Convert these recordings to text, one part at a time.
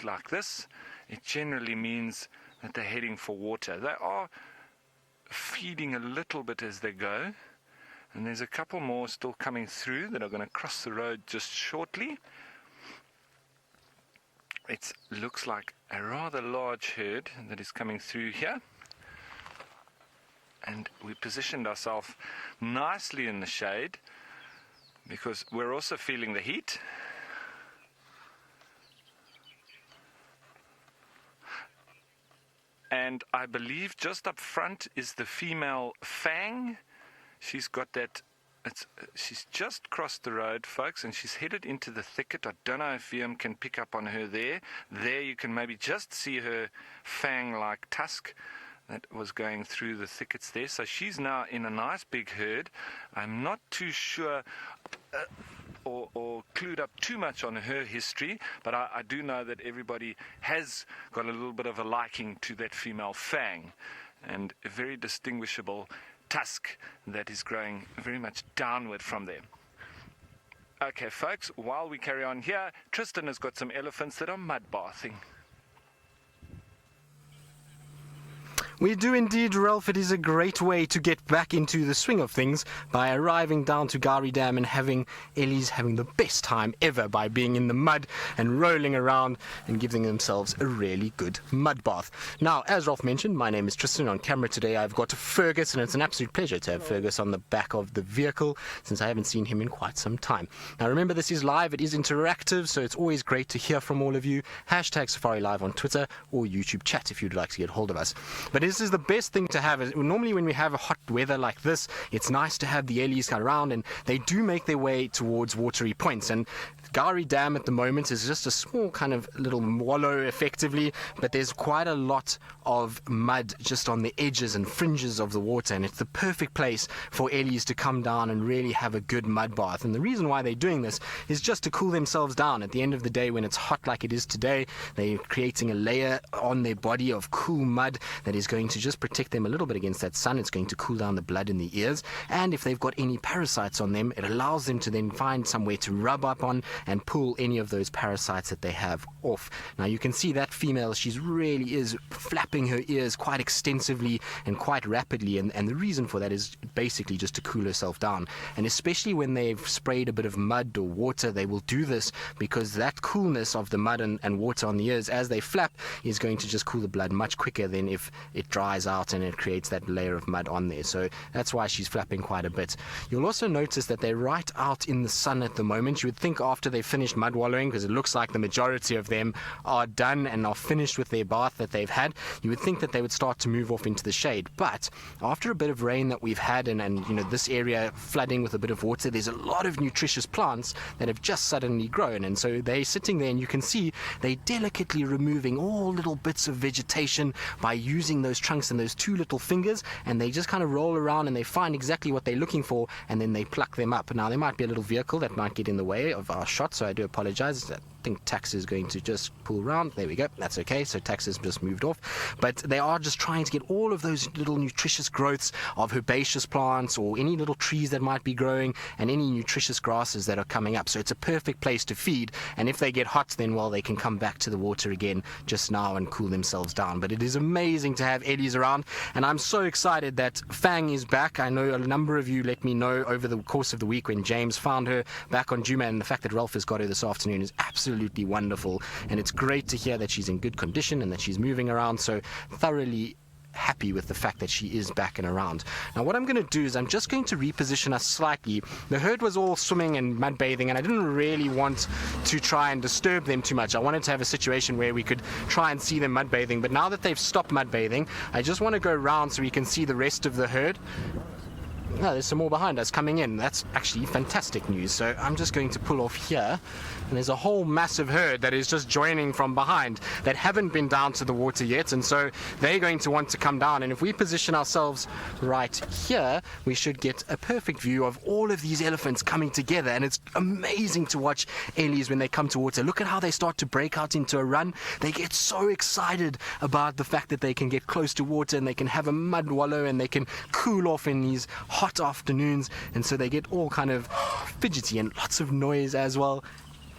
look like this, it generally means that they're heading for water. They are feeding a little bit as they go, and there's a couple more still coming through that are going to cross the road just shortly. It looks like a rather large herd that is coming through here, and we positioned ourselves nicely in the shade because we're also feeling the heat. And I believe just up front is the female Fang. She's got that, she's just crossed the road, folks, and she's headed into the thicket. I don't know if Liam can pick up on her there. There you can maybe just see her fang-like tusk that was going through the thickets there. So she's now in a nice big herd. I'm not too sure or clued up too much on her history, but I do know that everybody has got a little bit of a liking to that female Fang, and a very distinguishable tusk that is growing very much downward from there. Okay, folks, while we carry on here, Tristan has got some elephants that are mud bathing. We do indeed, Ralph. It is a great way to get back into the swing of things by arriving down to Gari Dam and having Ellie's having the best time ever by being in the mud and rolling around and giving themselves a really good mud bath. Now, as Ralph mentioned, my name is Tristan. On camera today I've got Fergus, and it's an absolute pleasure to have Fergus on the back of the vehicle since I haven't seen him in quite some time. Now remember, this is live, it is interactive, so it's always great to hear from all of you. Hashtag Safari Live on Twitter or YouTube chat if you'd like to get hold of us. But this is the best thing to have. Normally when we have a hot weather like this, it's nice to have the Ellies around, and they do make their way towards watery points. And Gari Dam at the moment is just a small kind of little wallow effectively, but there's quite a lot of mud just on the edges and fringes of the water, and it's the perfect place for Ellies to come down and really have a good mud bath. And the reason why they're doing this is just to cool themselves down. At the end of the day, when it's hot like it is today, they're creating a layer on their body of cool mud that is going to just protect them a little bit against that sun. It's going to cool down the blood in the ears, and if they've got any parasites on them, it allows them to then find somewhere to rub up on and pull any of those parasites that they have off. Now you can see that female, she really is flapping her ears quite extensively and quite rapidly, and the reason for that is basically just to cool herself down. And especially when they've sprayed a bit of mud or water, they will do this because that coolness of the mud and water on the ears as they flap is going to just cool the blood much quicker than if it dries out and it creates that layer of mud on there. So that's why she's flapping quite a bit. You'll also notice that they're right out in the sun at the moment. You would think after they finished mud wallowing, because it looks like the majority of them are done and are finished with their bath that they've had, you would think that they would start to move off into the shade. But after a bit of rain that we've had and you know, this area flooding with a bit of water, there's a lot of nutritious plants that have just suddenly grown, and so they're sitting there, and you can see they're delicately removing all little bits of vegetation by using those trunks and those two little fingers, and they just kind of roll around and they find exactly what they're looking for, and then they pluck them up. Now there might be a little vehicle that might get in the way of our shot, so I do apologize. I think Tax is going to just pull around. There we go, that's okay. So Tax has just moved off, but they are just trying to get all of those little nutritious growths of herbaceous plants or any little trees that might be growing and any nutritious grasses that are coming up. So it's a perfect place to feed, and if they get hot, then well, they can come back to the water again just now and cool themselves down. But it is amazing to have Eddies around, and I'm so excited that Fang is back. I know a number of you let me know over the course of the week when James found her back on Juma, and the fact that Ralph has got her this afternoon is absolutely wonderful, and it's great to hear that she's in good condition and that she's moving around. So thoroughly happy with the fact that she is back and around. Now what I'm going to do is I'm just going to reposition us slightly. The herd was all swimming and mud bathing, and I didn't really want to try and disturb them too much. I wanted to have a situation where we could try and see them mud bathing, but now that they've stopped mud bathing, I just want to go around so we can see the rest of the herd. No, there's some more behind us coming in. That's actually fantastic news. So I'm just going to pull off here, and there's a whole massive herd that is just joining from behind that haven't been down to the water yet, and so they're going to want to come down. And if we position ourselves right here, we should get a perfect view of all of these elephants coming together. And it's amazing to watch Ellies when they come to water. Look at how they start to break out into a run. They get so excited about the fact that they can get close to water and they can have a mud wallow and they can cool off in these hot afternoons, and so they get all kind of fidgety and lots of noise as well.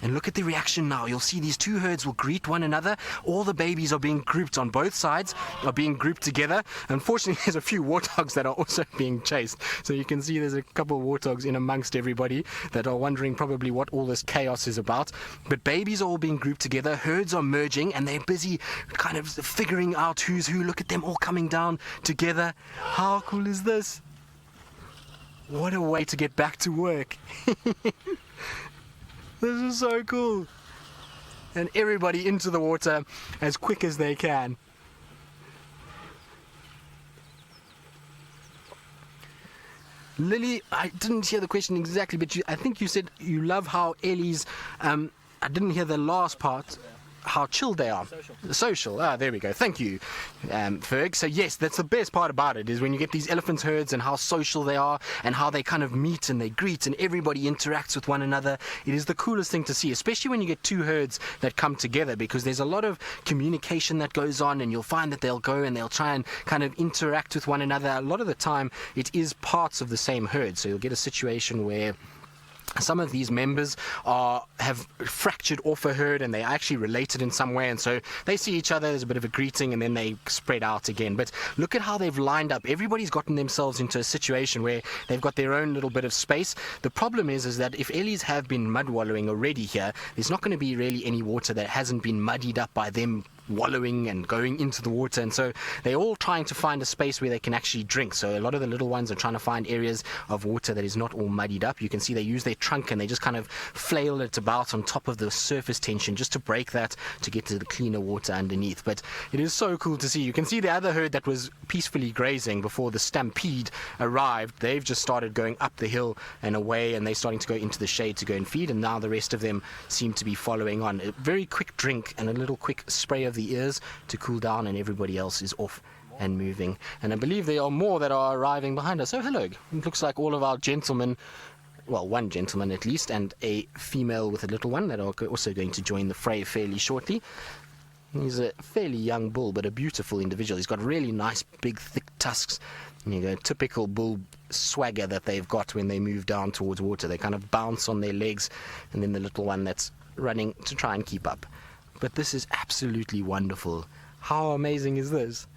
And look at the reaction now. You'll see these two herds will greet one another. All the babies are being grouped on both sides, are being grouped together. Unfortunately, there's a few warthogs that are also being chased. So you can see there's a couple of warthogs in amongst everybody that are wondering probably what all this chaos is about. But babies are all being grouped together. Herds are merging and they're busy kind of figuring out who's who. Look at them all coming down together. How cool is this? What a way to get back to work. This is so cool. And everybody into the water as quick as they can. Lily, I didn't hear the question exactly, but I think you said you love how Ellie's, I didn't hear the last part, how chilled they are. Social. There we go. Thank you, Ferg. So yes, that's the best part about it, is when you get these elephant herds and how social they are and how they kind of meet and they greet and everybody interacts with one another. It is the coolest thing to see, especially when you get two herds that come together, because there's a lot of communication that goes on, and you'll find that they'll go and they'll try and kind of interact with one another. A lot of the time it is parts of the same herd, so you'll get a situation where some of these members have fractured off a herd and they're actually related in some way, and so they see each other, there's a bit of a greeting, and then they spread out again. But look at how they've lined up. Everybody's gotten themselves into a situation where they've got their own little bit of space. The problem is that if Ellies have been mud wallowing already here, there's not going to be really any water that hasn't been muddied up by them wallowing and going into the water, and so they're all trying to find a space where they can actually drink. So a lot of the little ones are trying to find areas of water that is not all muddied up. You can see they use their trunk and they just kind of flail it about on top of the surface tension just to break that, to get to the cleaner water underneath. But it is so cool to see. You can see the other herd that was peacefully grazing before the stampede arrived. They've just started going up the hill and away, and they're starting to go into the shade to go and feed, and now the rest of them seem to be following on. A very quick drink and a little quick spray of the ears to cool down, and everybody else is off and moving. And I believe there are more that are arriving behind us. Oh, hello. It looks like all of our gentlemen, well, one gentleman at least, and a female with a little one that are also going to join the fray fairly shortly. He's a fairly young bull, but a beautiful individual. He's got really nice, big, thick tusks. You know, typical bull swagger that they've got when they move down towards water. They kind of bounce on their legs, and then the little one that's running to try and keep up. But this is absolutely wonderful. How amazing is this?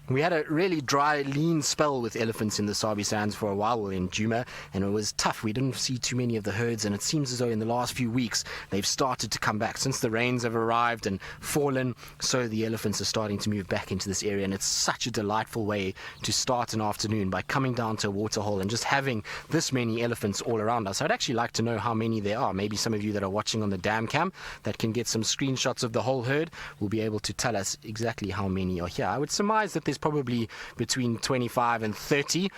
We had a really dry, lean spell with elephants in the Sabi Sands for a while in Djuma, and it was tough. We didn't see too many of the herds, and it seems as though in the last few weeks they've started to come back. Since the rains have arrived and fallen, so the elephants are starting to move back into this area, and it's such a delightful way to start an afternoon by coming down to a waterhole and just having this many elephants all around us. I'd actually like to know how many there are. Maybe some of you that are watching on the dam cam that can get some screenshots of the whole herd will be able to tell us exactly how many are here. I would surmise that there's probably between 25 and 30.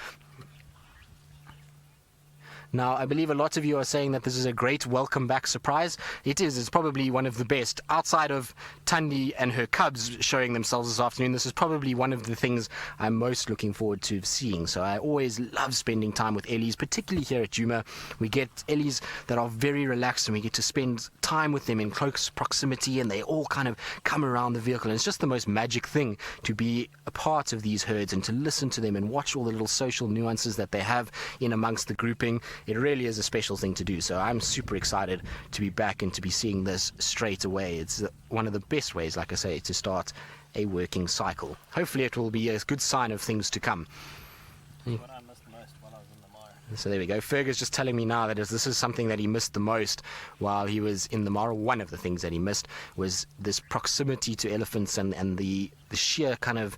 Now, I believe a lot of you are saying that this is a great welcome back surprise. It is. It's probably one of the best. Outside of Tundi and her cubs showing themselves this afternoon, this is probably one of the things I'm most looking forward to seeing. So I always love spending time with Ellies, particularly here at Djuma. We get Ellies that are very relaxed, and we get to spend time with them in close proximity, and they all kind of come around the vehicle. And it's just the most magic thing to be a part of these herds and to listen to them and watch all the little social nuances that they have in amongst the grouping. It really is a special thing to do, so I'm super excited to be back and to be seeing this straight away. It's one of the best ways, like I say, to start a working cycle. Hopefully it will be a good sign of things to come. What I missed most while I was in the Mara. So there we go. Fergus just telling me now that this is something that he missed the most while he was in the Mara. One of the things that he missed was this proximity to elephants and the sheer kind of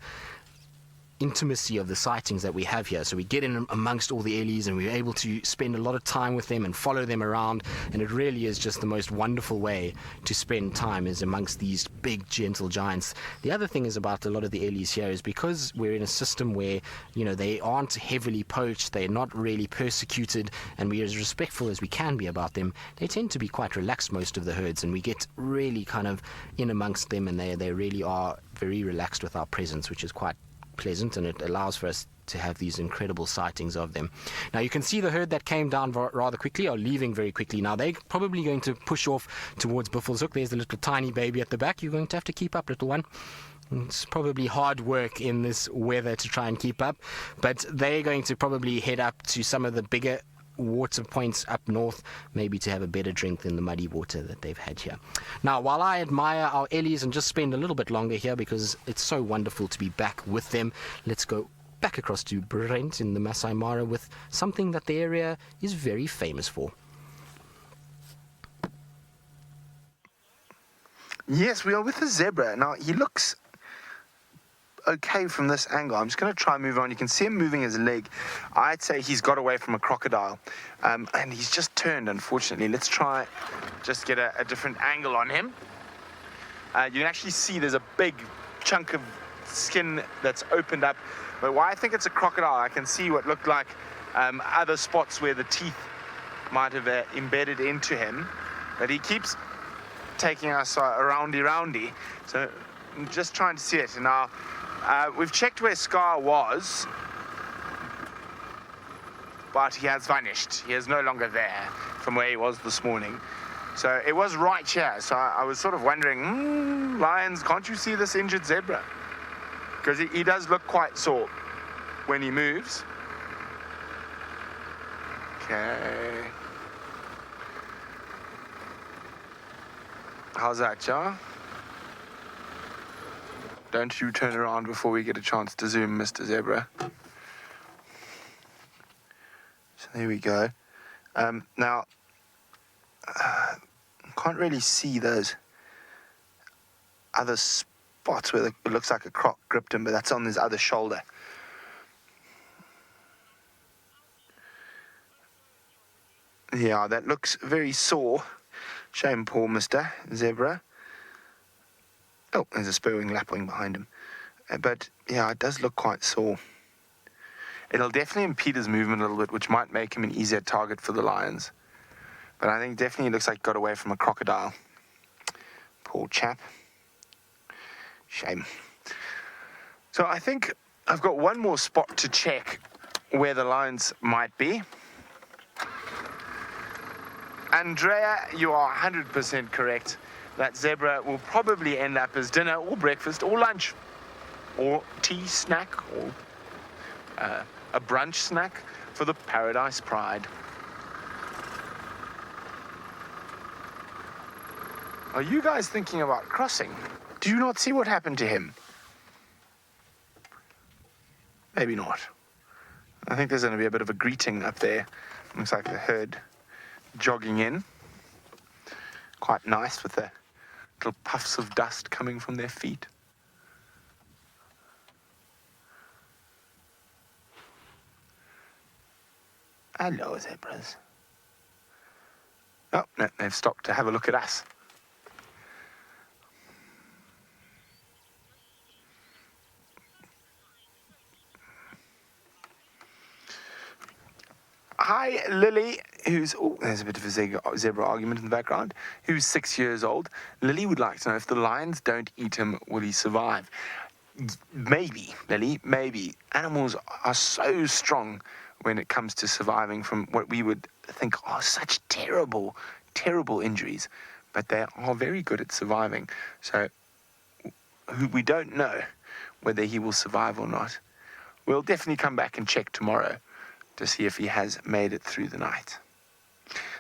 intimacy of the sightings that we have here. So we get in amongst all the Ellies and we're able to spend a lot of time with them and follow them around, and it really is just the most wonderful way to spend time is amongst these big gentle giants. The other thing is about a lot of the Ellies here is because we're in a system where, you know, they aren't heavily poached, they're not really persecuted, and we're as respectful as we can be about them. They tend to be quite relaxed, most of the herds, and we get really kind of in amongst them, and they really are very relaxed with our presence, which is quite pleasant, and it allows for us to have these incredible sightings of them. Now you can see the herd that came down rather quickly are leaving very quickly. Now they're probably going to push off towards Buffelshoek. There's the little tiny baby at the back. You're going to have to keep up, little one. It's probably hard work in this weather to try and keep up, but they're going to probably head up to some of the bigger water points up north, maybe to have a better drink than the muddy water that they've had here. Now, while I admire our Ellies and just spend a little bit longer here because it's so wonderful to be back with them, let's go back across to Brent in the Maasai Mara with something that the area is very famous for. Yes, we are with the zebra. Now, he looks okay from this angle. I'm just going to try and move on. You can see him moving his leg. I'd say he's got away from a crocodile. And he's just turned, unfortunately. Let's try just get a different angle on him. You can actually see there's a big chunk of skin that's opened up. But why I think it's a crocodile, I can see what looked like other spots where the teeth might have embedded into him. But he keeps taking us roundy. So I'm just trying to see it. Now, we've checked where Scar was, but he has vanished. He is no longer there from where he was this morning. So it was right here. So I was sort of wondering, lions, can't you see this injured zebra? Because he does look quite sore when he moves. Okay. How's that, Jar? Don't you turn around before we get a chance to zoom, Mr. Zebra. So there we go. Now, can't really see those other spots where it looks like a croc gripped him, but that's on his other shoulder. Yeah, that looks very sore. Shame, poor Mr. Zebra. Oh, there's a spurring lapwing behind him. But, yeah, it does look quite sore. It'll definitely impede his movement a little bit, which might make him an easier target for the lions. But I think definitely looks like he got away from a crocodile. Poor chap. Shame. So I think I've got one more spot to check where the lions might be. Andrea, you are 100% correct. That zebra will probably end up as dinner or breakfast or lunch or tea snack or a brunch snack for the Paradise Pride. Are you guys thinking about crossing? Do you not see what happened to him? Maybe not. I think there's going to be a bit of a greeting up there. Looks like the herd jogging in. Quite nice with the little puffs of dust coming from their feet. Hello, zebras. Oh, no, they've stopped to have a look at us. Hi, Lily, who's... Oh, there's a bit of a zebra argument in the background. Who's 6 years old. Lily would like to know if the lions don't eat him, will he survive? Maybe, Lily, maybe. Animals are so strong when it comes to surviving from what we would think are such terrible, terrible injuries. But they are very good at surviving. So we don't know whether he will survive or not. We'll definitely come back and check tomorrow to see if he has made it through the night.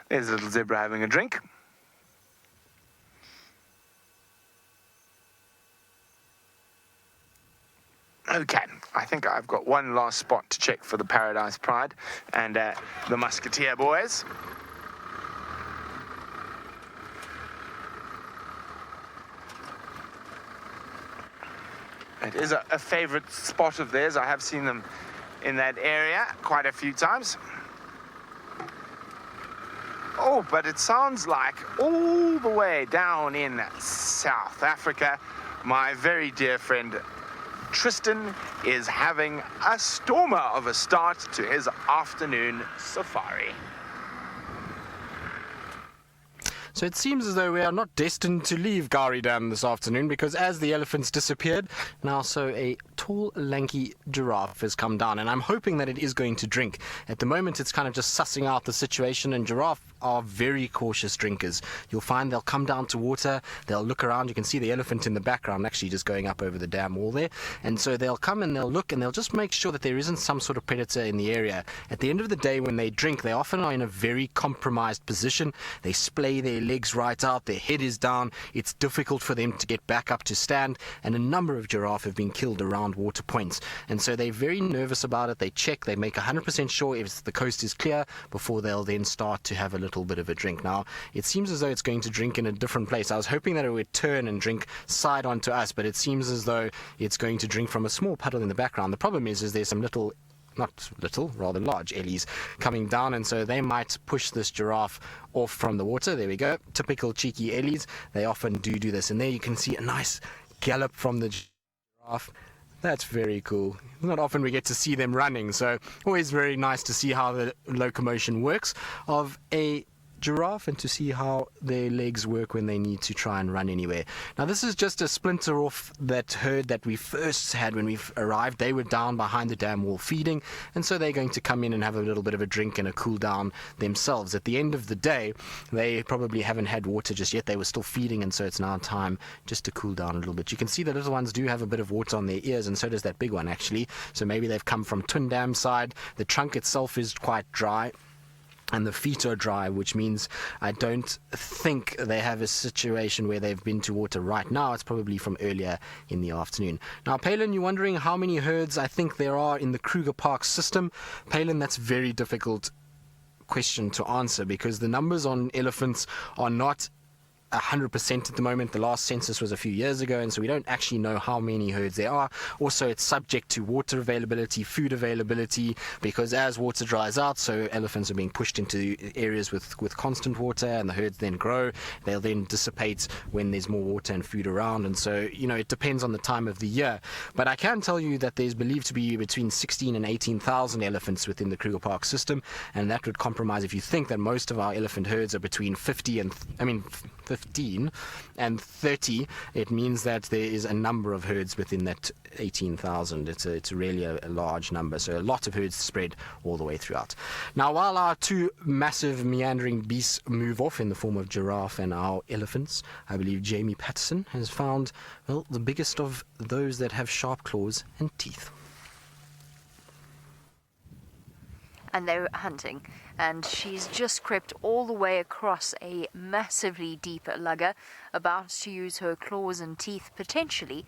There's a little zebra having a drink. Okay, I think I've got one last spot to check for the Paradise Pride and the Musketeer boys. It is a favorite spot of theirs. I have seen them in that area quite a few times. Oh, but it sounds like all the way down in South Africa, my very dear friend Tristan is having a stormer of a start to his afternoon safari. So it seems as though we are not destined to leave Gari Dam this afternoon, because as the elephants disappeared, now so a tall, lanky giraffe has come down, and I'm hoping that it is going to drink. At the moment, it's kind of just sussing out the situation, and giraffe are very cautious drinkers. You'll find they'll come down to water, they'll look around. You can see the elephant in the background actually just going up over the dam wall there, and so they'll come and they'll look and they'll just make sure that there isn't some sort of predator in the area. At the end of the day, when they drink, they often are in a very compromised position. They splay their legs right out, their head is down, it's difficult for them to get back up to stand, and a number of giraffe have been killed around water points, and so they're very nervous about it. They check, they make 100% sure if the coast is clear before they'll then start to have a little bit of a drink. Now, it seems as though it's going to drink in a different place. I was hoping that it would turn and drink side onto us, but it seems as though it's going to drink from a small puddle in the background. The problem is there's some rather large ellies coming down, and so they might push this giraffe off from the water. There we go. Typical cheeky ellies. They often do this, and there you can see a nice gallop from the giraffe. That's very cool. Not often we get to see them running, so always very nice to see how the locomotion works of a giraffe and to see how their legs work when they need to try and run anywhere. Now, this is just a splinter off that herd that we first had when we arrived. They were down behind the dam wall feeding, and so they're going to come in and have a little bit of a drink and a cool down themselves. At the end of the day, they probably haven't had water just yet. They were still feeding, and so it's now time just to cool down a little bit. You can see the little ones do have a bit of water on their ears, and so does that big one actually. So maybe they've come from Twin Dam side. The trunk itself is quite dry, and the feet are dry, which means I don't think they have a situation where they've been to water right now. It's probably from earlier in the afternoon. Now, Palin, you're wondering how many herds I think there are in the Kruger Park system. Palin, that's very difficult question to answer, because the numbers on elephants are not 100% at the moment. The last census was a few years ago, and so we don't actually know how many herds there are. Also, it's subject to water availability, food availability, because as water dries out, so elephants are being pushed into areas with constant water, and the herds then grow. They'll then dissipate when there's more water and food around, and so, it depends on the time of the year. But I can tell you that there's believed to be between 16 and 18,000 elephants within the Kruger Park system, and that would compromise if you think that most of our elephant herds are between 15 and 30. It means that there is a number of herds within that 18,000. It's really a large number, so a lot of herds spread all the way throughout. Now, while our two massive meandering beasts move off in the form of giraffe and our elephants, I believe Jamie Patterson has found, well, the biggest of those that have sharp claws and teeth. And they're hunting, and she's just crept all the way across a massively deep lugger, about to use her claws and teeth potentially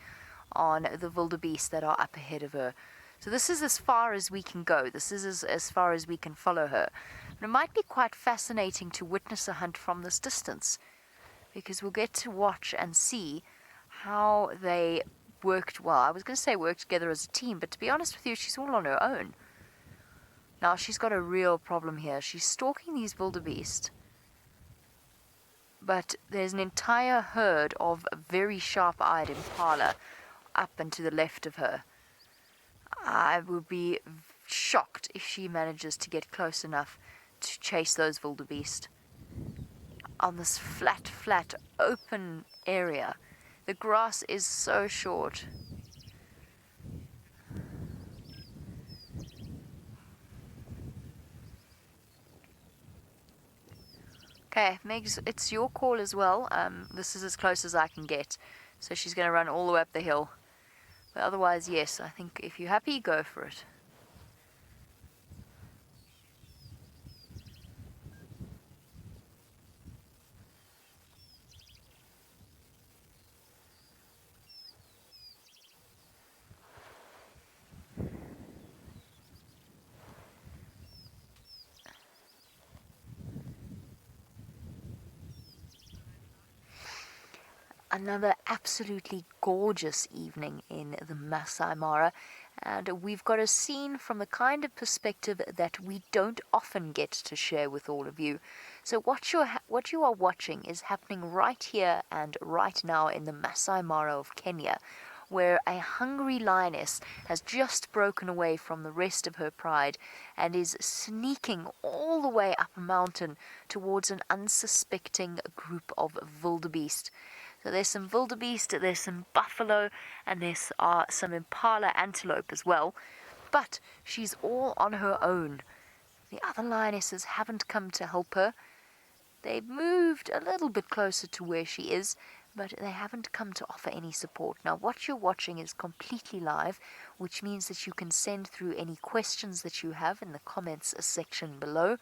on the wildebeest that are up ahead of her. So this is as far as we can go. This is as far as we can follow her. And it might be quite fascinating to witness a hunt from this distance, because we'll get to watch and see how they worked. Well, I was going to say work together as a team, but to be honest with you, she's all on her own. Now, she's got a real problem here. She's stalking these wildebeest, but there's an entire herd of very sharp-eyed impala up and to the left of her. I would be shocked if she manages to get close enough to chase those wildebeest. On this flat, open area, the grass is so short. Okay, Megs, it's your call as well. This is as close as I can get. So she's going to run all the way up the hill. But otherwise, yes, I think if you're happy, go for it. Another absolutely gorgeous evening in the Maasai Mara, and we've got a scene from the kind of perspective that we don't often get to share with all of you. So what you are watching is happening right here and right now in the Maasai Mara of Kenya, where a hungry lioness has just broken away from the rest of her pride and is sneaking all the way up a mountain towards an unsuspecting group of wildebeest. So there's some wildebeest, there's some buffalo, and there's some impala antelope as well. But she's all on her own. The other lionesses haven't come to help her. They've moved a little bit closer to where she is, but they haven't come to offer any support. Now, what you're watching is completely live, which means that you can send through any questions that you have in the comments section below.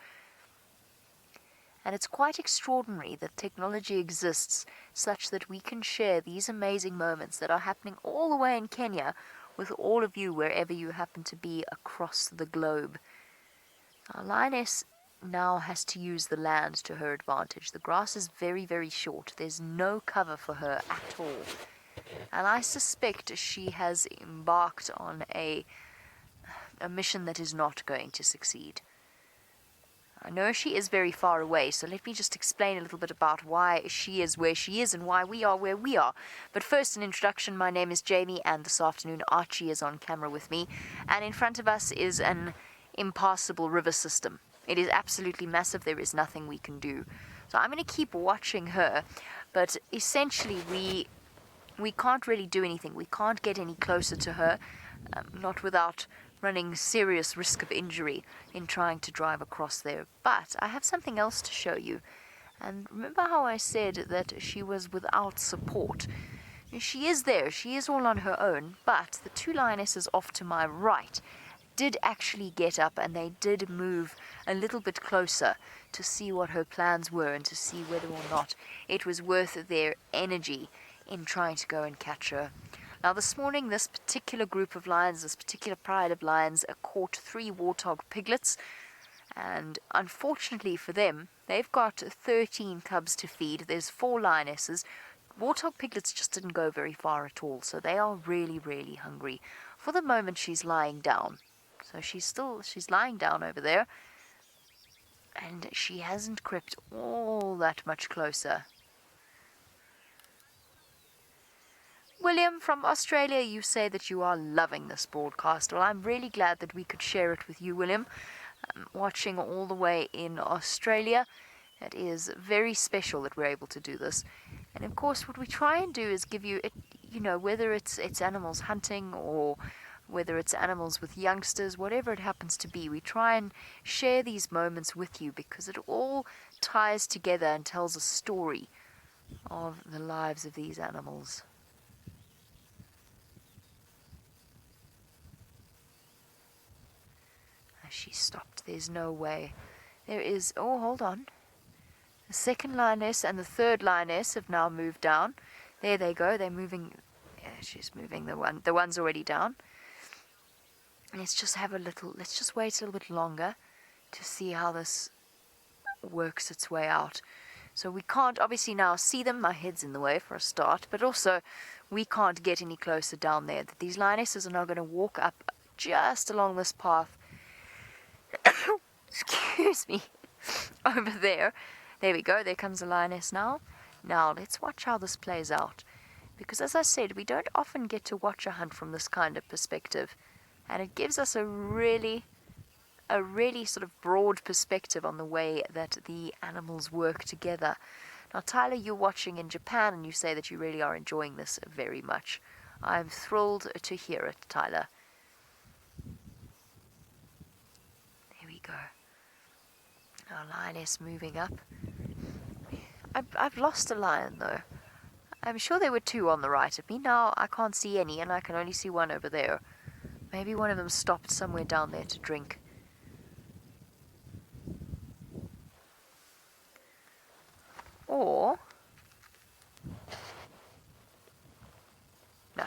And it's quite extraordinary that technology exists such that we can share these amazing moments that are happening all the way in Kenya with all of you wherever you happen to be across the globe. Our lioness now has to use the land to her advantage. The grass is very, very short. There's no cover for her at all. And I suspect she has embarked on a mission that is not going to succeed. I know she is very far away, so let me just explain a little bit about why she is where she is and why we are where we are. But first, an introduction. My name is Jamie, and this afternoon Archie is on camera with me. And in front of us is an impassable river system. It is absolutely massive. There is nothing we can do. So I'm going to keep watching her, but essentially we can't really do anything. We can't get any closer to her, not without running serious risk of injury in trying to drive across there. But I have something else to show you. And remember how I said that she was without support? She is there. She is all on her own, but the two lionesses off to my right did actually get up, and they did move a little bit closer to see what her plans were and to see whether or not it was worth their energy in trying to go and catch her. Now this morning, this particular group of lions, this particular pride of lions, caught 3 warthog piglets, and unfortunately for them, they've got 13 cubs to feed. There's 4 lionesses. Warthog piglets just didn't go very far at all, so they are really, really hungry. For the moment, she's lying down. So she's lying down over there, and she hasn't crept all that much closer. William from Australia, you say that you are loving this broadcast. Well, I'm really glad that we could share it with you, William. Watching all the way in Australia, it is very special that we're able to do this. And of course, what we try and do is give you, whether it's animals hunting or whether it's animals with youngsters, whatever it happens to be, we try and share these moments with you because it all ties together and tells a story of the lives of these animals. She stopped. There's no way. There is... Oh, hold on. The second lioness and the third lioness have now moved down. There they go. They're moving... Yeah, she's moving the one. The one's already down. Let's just wait a little bit longer to see how this works its way out. So we can't obviously now see them. My head's in the way for a start. But also, we can't get any closer down there. These lionesses are now going to walk up just along this path. Excuse me. Over there. There we go. There comes the lioness now. Now, let's watch how this plays out. Because as I said, we don't often get to watch a hunt from this kind of perspective. And it gives us a really sort of broad perspective on the way that the animals work together. Now, Tyler, you're watching in Japan, and you say that you really are enjoying this very much. I'm thrilled to hear it, Tyler. There we go. Our lioness moving up. I've lost a lion, though. I'm sure there were 2 on the right of me. Now I can't see any, and I can only see one over there. Maybe one of them stopped somewhere down there to drink. Or... no.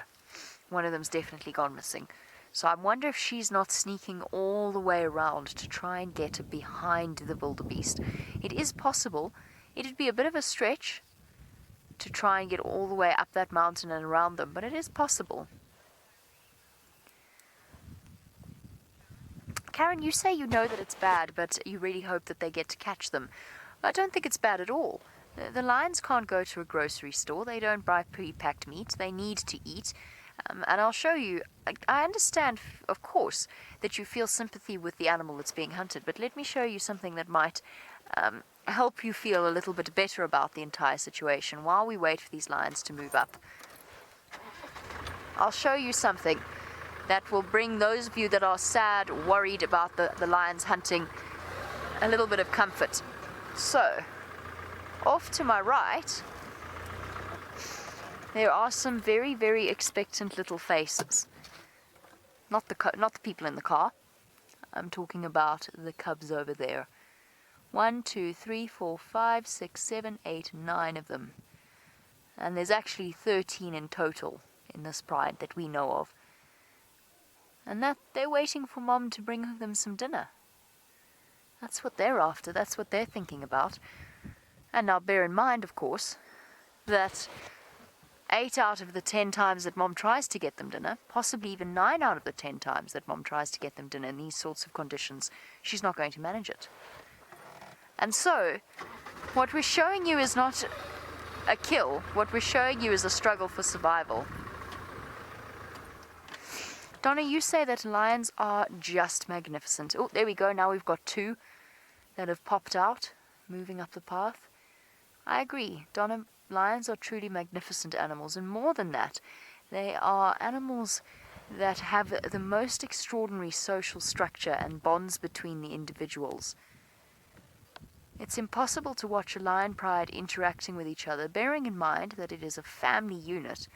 One of them's definitely gone missing. So I wonder if she's not sneaking all the way around to try and get behind the wildebeest. It is possible. It'd be a bit of a stretch to try and get all the way up that mountain and around them, but it is possible. Karen, you say you know that it's bad, but you really hope that they get to catch them. I don't think it's bad at all. The lions can't go to a grocery store. They don't buy pre-packed meat. They need to eat. And I'll show you. I understand, of course, that you feel sympathy with the animal that's being hunted, but let me show you something that might help you feel a little bit better about the entire situation while we wait for these lions to move up. I'll show you something that will bring those of you that are sad, worried about the lions hunting, a little bit of comfort. So, off to my right, there are some very, very expectant little faces. Not the people in the car. I'm talking about the cubs over there. 1, 2, 3, 4, 5, 6, 7, 8, 9 of them. And there's actually 13 in total in this pride that we know of. And that they're waiting for Mom to bring them some dinner. That's what they're after. That's what they're thinking about. And now bear in mind, of course, that 8 out of the 10 times that Mom tries to get them dinner, possibly even 9 out of the 10 times that Mom tries to get them dinner in these sorts of conditions, she's not going to manage it. And so, what we're showing you is not a kill. What we're showing you is a struggle for survival. Donna, you say that lions are just magnificent. Oh, there we go. Now we've got 2 that have popped out, moving up the path. I agree. Donna, lions are truly magnificent animals. And more than that, they are animals that have the most extraordinary social structure and bonds between the individuals. It's impossible to watch a lion pride interacting with each other, bearing in mind that it is a family unit,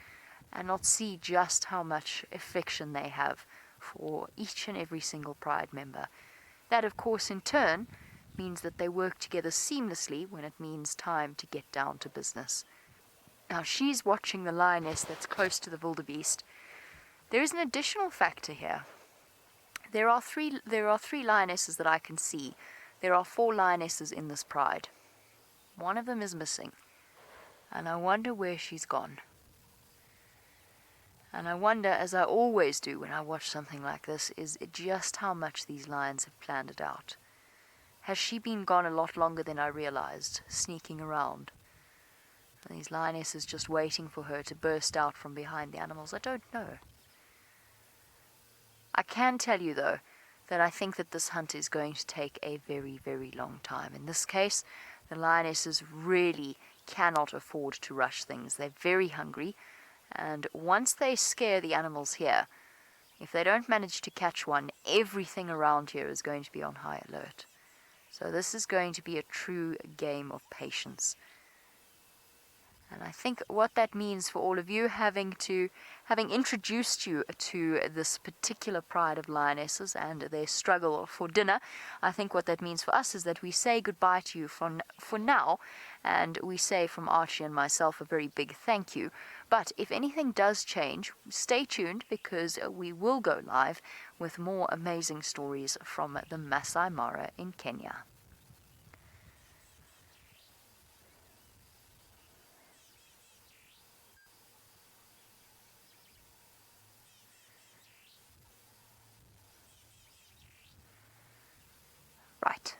and not see just how much affection they have for each and every single pride member. That, of course, in turn, means that they work together seamlessly when it means time to get down to business. Now, she's watching the lioness that's close to the wildebeest. There is an additional factor here. There are three lionesses that I can see. There are 4 lionesses in this pride. One of them is missing, and I wonder where she's gone. And I wonder, as I always do when I watch something like this, is just how much these lions have planned it out. Has she been gone a lot longer than I realized, sneaking around? And these lionesses just waiting for her to burst out from behind the animals? I don't know. I can tell you, though, that I think that this hunt is going to take a very, very long time. In this case, the lionesses really cannot afford to rush things. They're very hungry. And once they scare the animals here, if they don't manage to catch one, everything around here is going to be on high alert. So this is going to be a true game of patience. And I think what that means for all of you, having introduced you to this particular pride of lionesses and their struggle for dinner, I think what that means for us is that we say goodbye to you for now, and we say from Archie and myself a very big thank you. But if anything does change, stay tuned, because we will go live with more amazing stories from the Maasai Mara in Kenya. Right.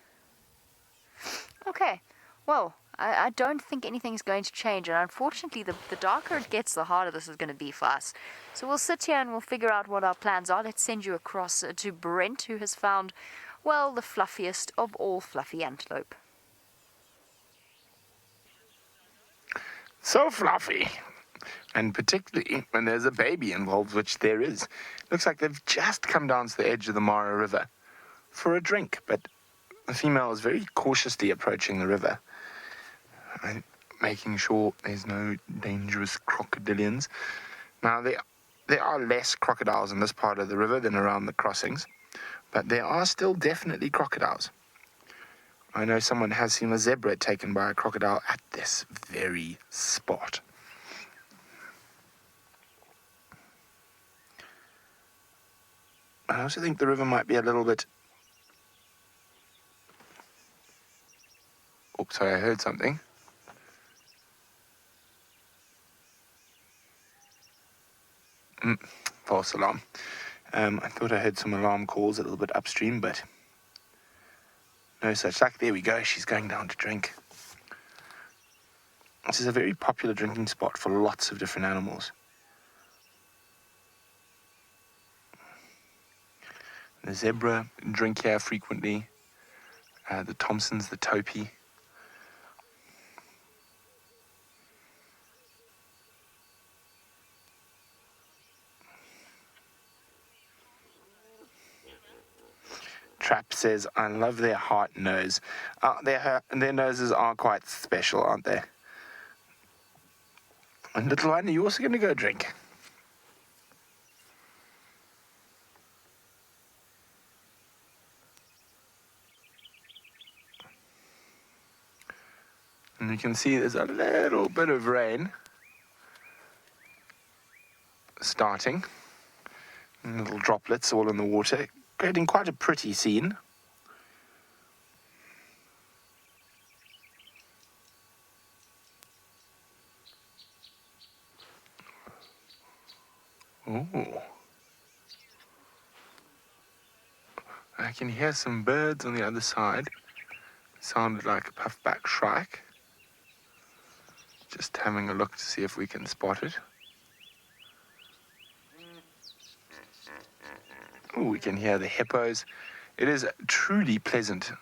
Okay. Well, I don't think anything's going to change, and unfortunately the darker it gets, the harder this is going to be for us. So we'll sit here and we'll figure out what our plans are. Let's send you across to Brent, who has found, well, the fluffiest of all fluffy antelope. So fluffy. And particularly when there's a baby involved, which there is. Looks like they've just come down to the edge of the Mara River for a drink, but the female is very cautiously approaching the river, making sure there's no dangerous crocodilians. Now, there are less crocodiles in this part of the river than around the crossings, but there are still definitely crocodiles. I know someone has seen a zebra taken by a crocodile at this very spot. I also think the river might be a little bit... Oh, sorry, I heard something. False alarm. I thought I heard some alarm calls a little bit upstream, but no such luck. There we go. She's going down to drink. This is a very popular drinking spot for lots of different animals. The zebra drink here frequently. The Thompsons, the topi. Trap says, I love their heart nose. Their noses are quite special, aren't they? And little one, are you also going to go drink? And you can see there's a little bit of rain starting. And little droplets all in the water, creating quite a pretty scene. Ooh. I can hear some birds on the other side. Sounded like a puffback shrike. Just having a look to see if we can spot it. Ooh, we can hear the hippos. It is truly pleasant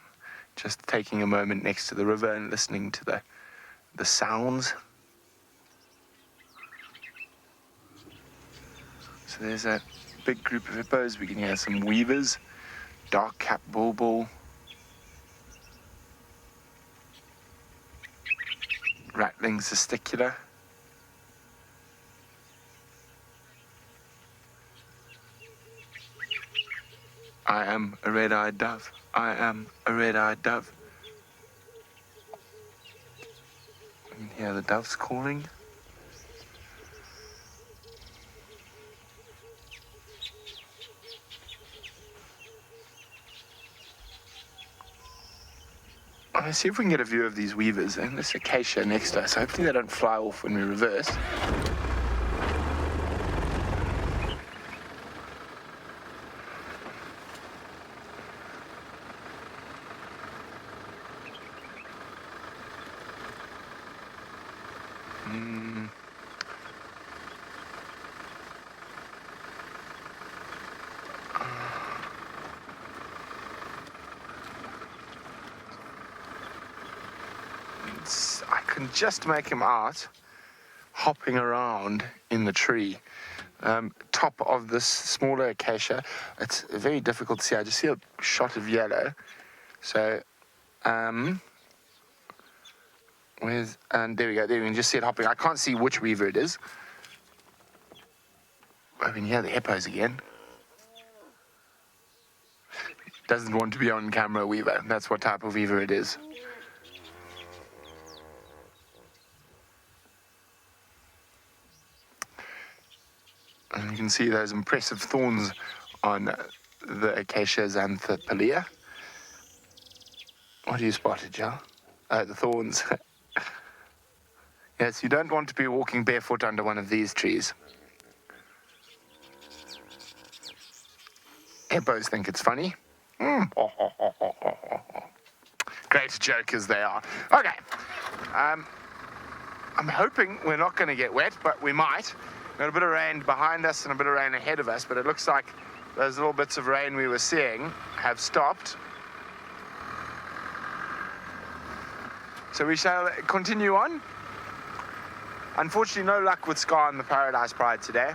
just taking a moment next to the river and listening to the sounds. So there's a big group of hippos. We can hear some weavers, dark-capped bulbul, rattling testicular. I am a red-eyed dove. I am a red-eyed dove. You can hear the doves calling. Let's see if we can get a view of these weavers and this acacia next to us. Hopefully they don't fly off when we reverse. I can just make him out hopping around in the tree. Top of this smaller acacia. It's very difficult to see. I just see a shot of yellow. So, and there we go. There we can just see it hopping. I can't see which weaver it is. I can hear the hippos again. Doesn't want to be on camera weaver. That's what type of weaver it is. And you can see those impressive thorns on the acacia xanthopelea. What do you spotted, Joe? The thorns. Yes, you don't want to be walking barefoot under one of these trees. Hippos think it's funny. Great jokers they are. Okay. I'm hoping we're not going to get wet, but we might. We've got a bit of rain behind us and a bit of rain ahead of us, but it looks like those little bits of rain we were seeing have stopped. So we shall continue on. Unfortunately, no luck with Scar and the Paradise Pride today.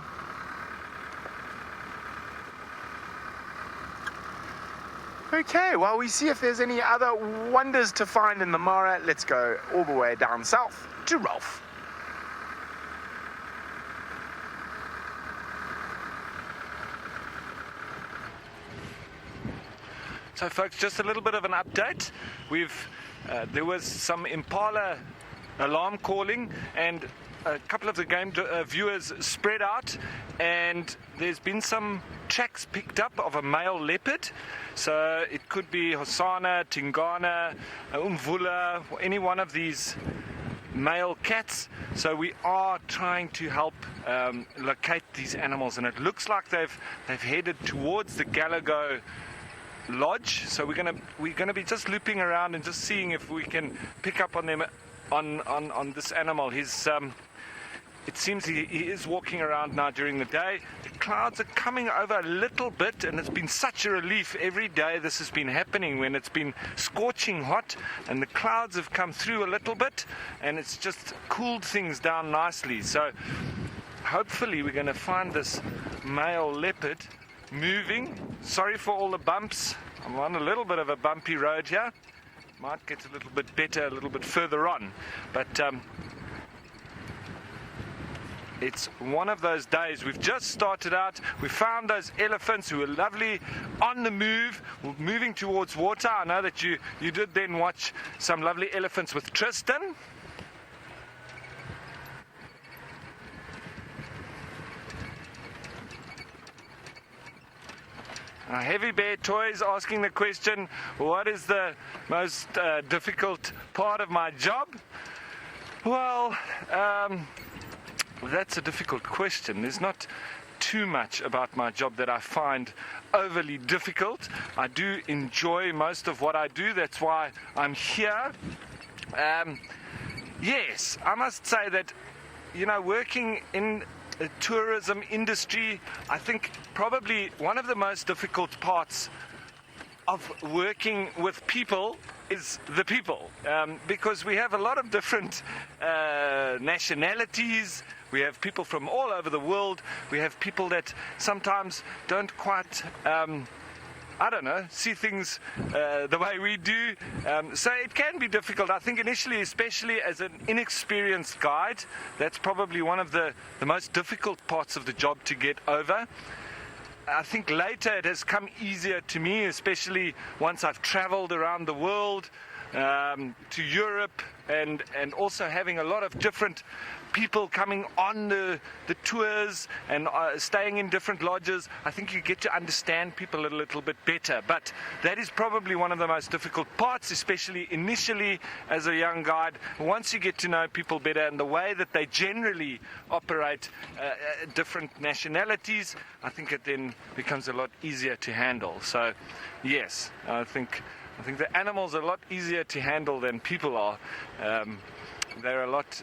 Okay, well, we see if there's any other wonders to find in the Mara. Let's go all the way down south to Rolf. So, folks, just a little bit of an update. There was some impala alarm calling, and a couple of the game viewers spread out, and there's been some tracks picked up of a male leopard. So it could be Hosanna, Tingana, Umvula, any one of these male cats. So we are trying to help locate these animals, and it looks like they've headed towards the Galago lodge. So we're gonna be just looping around and just seeing if we can pick up on them on this animal. it seems he is walking around now during the day. The clouds are coming over a little bit, and it's been such a relief. Every day this has been happening when it's been scorching hot, and the clouds have come through a little bit, and it's just cooled things down nicely. So hopefully we're going to find this male leopard moving. Sorry for all the bumps. I'm on a little bit of a bumpy road here. Might get a little bit better a little bit further on, but it's one of those days. We've just started out. We found those elephants who were lovely, on the move, moving towards water. I know that you did then watch some lovely elephants with Tristan. Heavy Bear Toys asking the question, what is the most difficult part of my job? Well, that's a difficult question. There's not too much about my job that I find overly difficult. I do enjoy most of what I do. That's why I'm here. Yes, I must say that, working in the tourism industry, I think probably one of the most difficult parts of working with people is the people, because we have a lot of different nationalities. We have people from all over the world. We have people that sometimes don't quite see things the way we do. So it can be difficult. I think initially, especially as an inexperienced guide, that's probably one of the most difficult parts of the job to get over. I think later it has come easier to me, especially once I've traveled around the world, to Europe, and also having a lot of different people coming on the tours and staying in different lodges. I think you get to understand people a little bit better, but that is probably one of the most difficult parts, especially initially as a young guide. Once you get to know people better and the way that they generally operate, different nationalities, I think it then becomes a lot easier to handle. So yes, I think the animals are a lot easier to handle than people are. They're a lot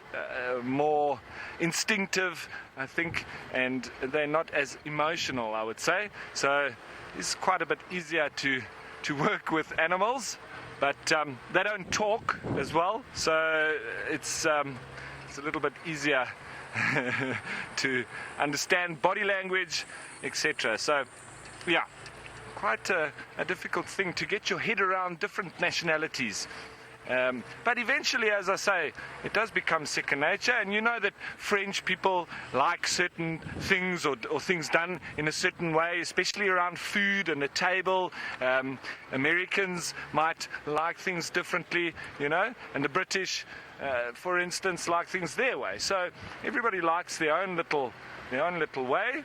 more instinctive, I think, and they're not as emotional, I would say. So it's quite a bit easier to work with animals, but they don't talk as well, so it's a little bit easier to understand body language, etc. So yeah, quite a difficult thing to get your head around different nationalities. But eventually, as I say, it does become second nature, and you know that French people like certain things or things done in a certain way, especially around food and the table. Americans might like things differently, and the British, for instance, like things their way. So everybody likes their own little way.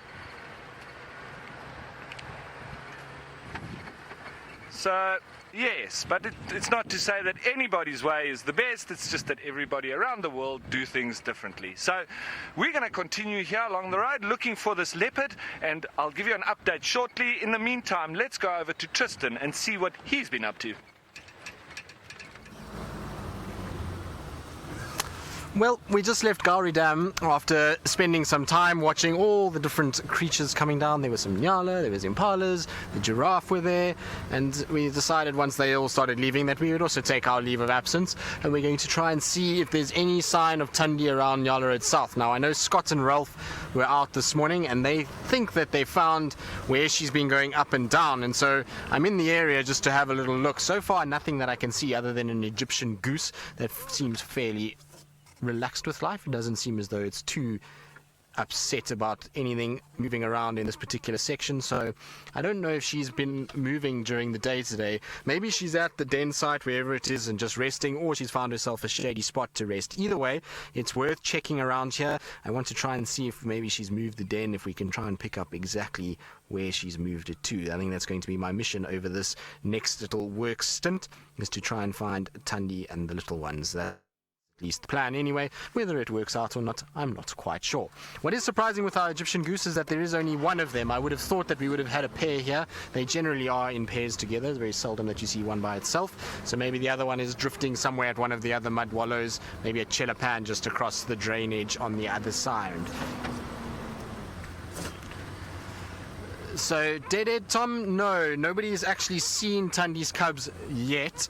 So yes, but it's not to say that anybody's way is the best. It's just that everybody around the world do things differently. So we're going to continue here along the road looking for this leopard, and I'll give you an update shortly. In the meantime, let's go over to Tristan and see what he's been up to. Well, we just left Gauri Dam after spending some time watching all the different creatures coming down. There was some nyala, there was impalas, the giraffe were there, and we decided once they all started leaving that we would also take our leave of absence, and we're going to try and see if there's any sign of Tundi around Nyala Road South. Now, I know Scott and Ralph were out this morning, and they think that they found where she's been going up and down, and so I'm in the area just to have a little look. So far, nothing that I can see other than an Egyptian goose that seems fairly relaxed with life. It doesn't seem as though it's too upset about anything moving around in this particular section, so I don't know if she's been moving during the day today. Maybe she's at the den site, wherever it is, and just resting, or she's found herself a shady spot to rest. Either way, it's worth checking around here. I want to try and see if maybe she's moved the den, if we can try and pick up exactly where she's moved it to. I think that's going to be my mission over this next little work stint, is to try and find Tundi and the little ones. That least the plan anyway. Whether it works out or not, I'm not quite sure. What is surprising with our Egyptian goose is that there is only one of them. I would have thought that we would have had a pair here. They generally are in pairs together. It's very seldom that you see one by itself. So maybe the other one is drifting somewhere at one of the other mud wallows, maybe a chelapan just across the drainage on the other side. So, Dead Tom, no, nobody's actually seen Tundi's cubs yet.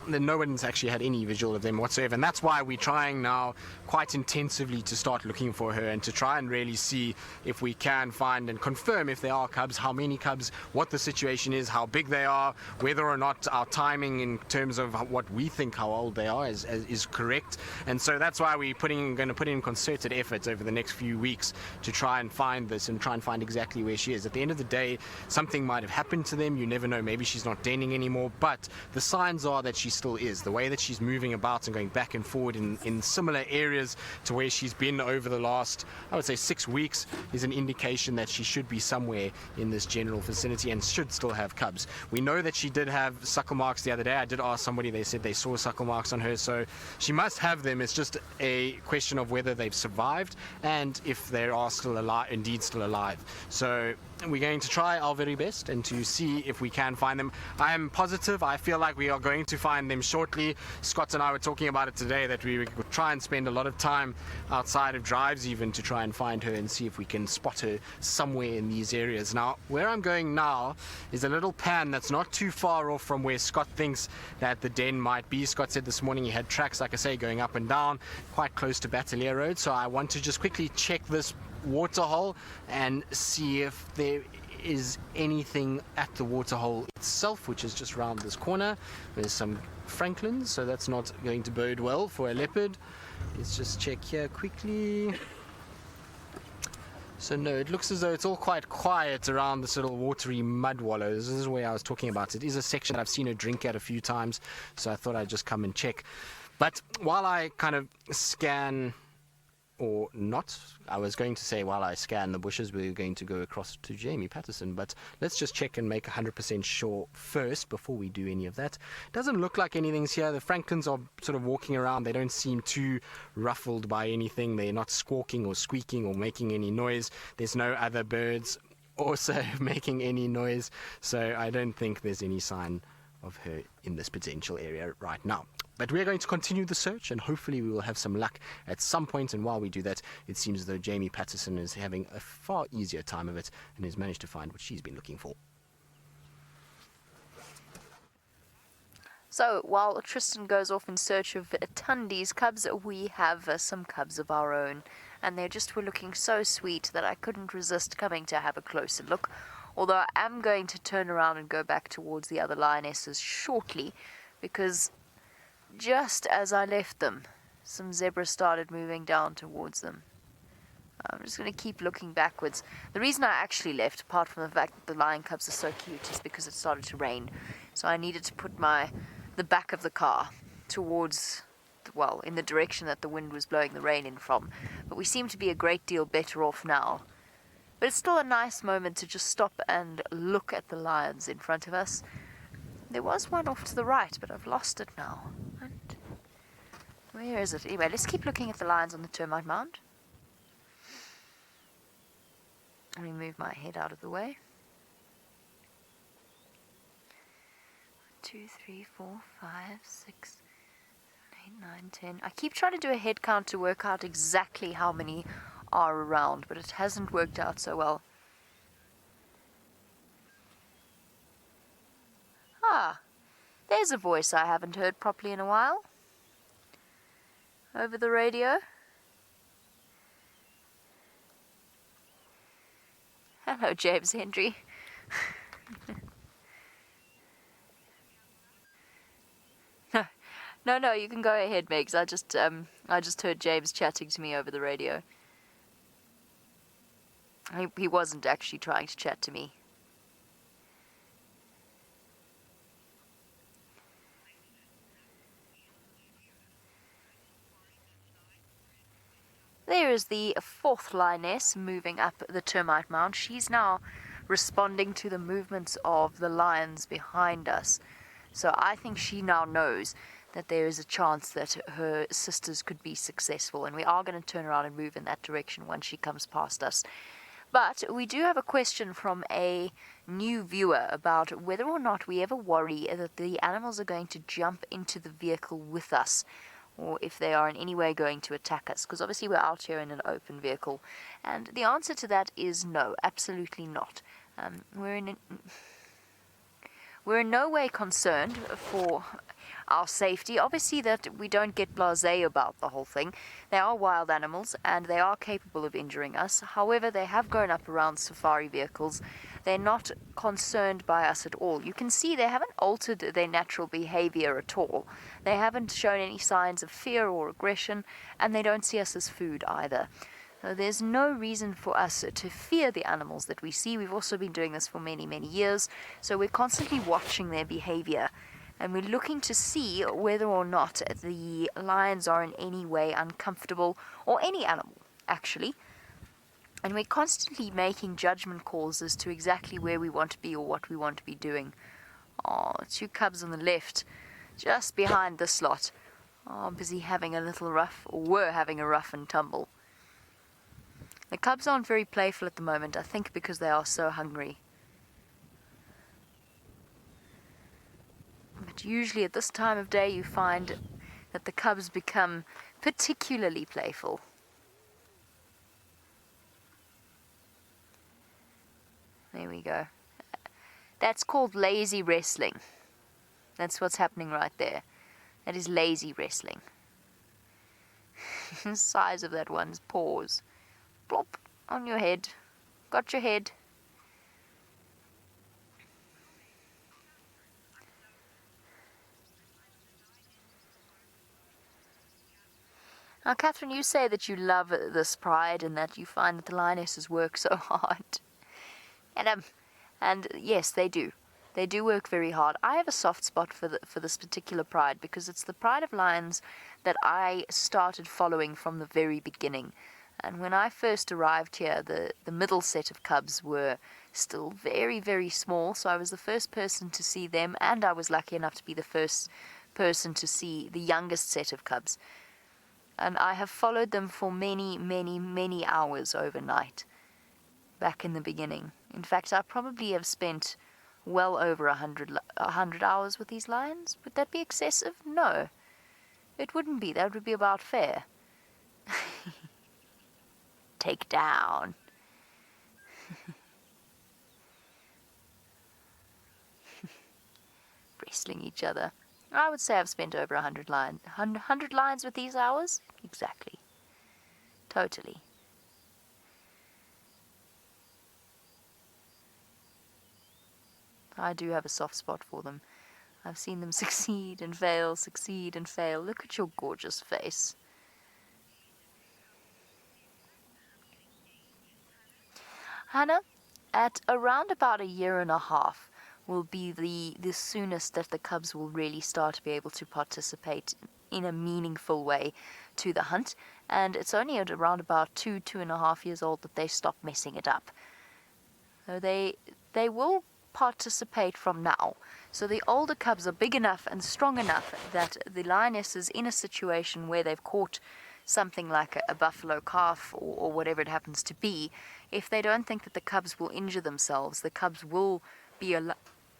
No one's actually had any visual of them whatsoever, and that's why we're trying now quite intensively to start looking for her and to try and really see if we can find and confirm if there are cubs, how many cubs, what the situation is, how big they are, whether or not our timing in terms of what we think how old they are is correct. And so that's why we're going to put in concerted efforts over the next few weeks to try and find this and try and find exactly where she is. At the end of the day, something might have happened to them. You never know. Maybe she's not denning anymore, but the signs are that she still is. The way that she's moving about and going back and forward in similar areas to where she's been over the last, I would say, 6 weeks is an indication that she should be somewhere in this general vicinity and should still have cubs. We know that she did have suckle marks the other day. I did ask somebody, they said they saw suckle marks on her, so she must have them. It's just a question of whether they've survived and if they are still alive, indeed still alive. So we're going to try our very best and to see if we can find them. I am positive. I feel like we are going to find them shortly. Scott and I were talking about it today, that we would try and spend a lot of time outside of drives even to try and find her and see if we can spot her somewhere in these areas. Now, where I'm going now is a little pan that's not too far off from where Scott thinks that the den might be. Scott said this morning he had tracks, like I say, going up and down, quite close to Batelier Road. So I want to just quickly check this waterhole and see if there is anything at the waterhole itself, which is just round this corner. There's some franklins, so that's not going to bode well for a leopard. Let's just check here quickly. So no, it looks as though it's all quite quiet around this little watery mud wallow. This is where I was talking about. It is a section that I've seen her drink at a few times, so I thought I'd just come and check. But while I kind of scan, or not, I was going to say while I scan the bushes, we're going to go across to Jamie Patterson, but let's just check and make 100% sure first before we do any of that. Doesn't look like anything's here. The franklins are sort of walking around. They don't seem too ruffled by anything. They're not squawking or squeaking or making any noise. There's no other birds also making any noise, so I don't think there's any sign of her in this potential area right now. But we're going to continue the search, and hopefully we will have some luck at some point. And while we do that, it seems as though Jamie Patterson is having a far easier time of it and has managed to find what she's been looking for. So while Tristan goes off in search of Tundi's cubs, we have some cubs of our own, and they just were looking so sweet that I couldn't resist coming to have a closer look. Although I am going to turn around and go back towards the other lionesses shortly, because just as I left them, some zebras started moving down towards them. I'm just going to keep looking backwards. The reason I actually left, apart from the fact that the lion cubs are so cute, is because it started to rain. So I needed to put the back of the car towards, well, in the direction that the wind was blowing the rain in from. But we seem to be a great deal better off now. But it's still a nice moment to just stop and look at the lions in front of us. There was one off to the right, but I've lost it now. And where is it? Anyway, let's keep looking at the lions on the termite mound. Let me move my head out of the way. 1, 2, 3, 4, 5, 6, 7, 8, 9, 10. I keep trying to do a head count to work out exactly how many are around, but it hasn't worked out so well. Ah, there's a voice I haven't heard properly in a while. Over the radio. Hello, James Hendry. No, you can go ahead, Megs. I just heard James chatting to me over the radio. He wasn't actually trying to chat to me. There is the fourth lioness moving up the termite mound. She's now responding to the movements of the lions behind us. So I think she now knows that there is a chance that her sisters could be successful, and we are going to turn around and move in that direction once she comes past us. But we do have a question from a new viewer about whether or not we ever worry that the animals are going to jump into the vehicle with us, or if they are in any way going to attack us, because obviously we're out here in an open vehicle. And the answer to that is no, absolutely not. We're in no way concerned for our safety. Obviously that we don't get blasé about the whole thing. They are wild animals and they are capable of injuring us. However, they have grown up around safari vehicles. They're not concerned by us at all. You can see they haven't altered their natural behavior at all. They haven't shown any signs of fear or aggression, and they don't see us as food either. So there's no reason for us to fear the animals that we see. We've also been doing this for many, many years, so we're constantly watching their behavior, and we're looking to see whether or not the lions are in any way uncomfortable, or any animal, actually. And we're constantly making judgment calls as to exactly where we want to be or what we want to be doing. Oh, 2 cubs on the left, just behind this lot, are busy having a little rough, or were having a rough and tumble. The cubs aren't very playful at the moment, I think because they are so hungry. But usually at this time of day you find that the cubs become particularly playful. There we go. That's called lazy wrestling. That's what's happening right there. That is lazy wrestling. The size of that one's paws. Plop, on your head. Got your head. Now, Catherine, you say that you love this pride and that you find that the lionesses work so hard. And yes, they do. They do work very hard. I have a soft spot for this particular pride because it's the pride of lions that I started following from the very beginning. And when I first arrived here, the middle set of cubs were still very, very small, so I was the first person to see them, and I was lucky enough to be the first person to see the youngest set of cubs. And I have followed them for many, many, many hours overnight, back in the beginning. In fact, I probably have spent well over 100 hours with these lions. Would that be excessive? No, it wouldn't be. That would be about fair. Take down. Wrestling each other. I would say I've spent over 100 lions with these hours. Exactly. Totally. I do have a soft spot for them. I've seen them succeed and fail, succeed and fail. Look at your gorgeous face. Hannah, at around about 1.5 years will be the soonest that the cubs will really start to be able to participate in a meaningful way to the hunt, and it's only at around about 2.5 years old that they stop messing it up. So they will participate from now. So the older cubs are big enough and strong enough that the lioness is in a situation where they've caught something like a buffalo calf or whatever it happens to be. If they don't think that the cubs will injure themselves, the cubs will be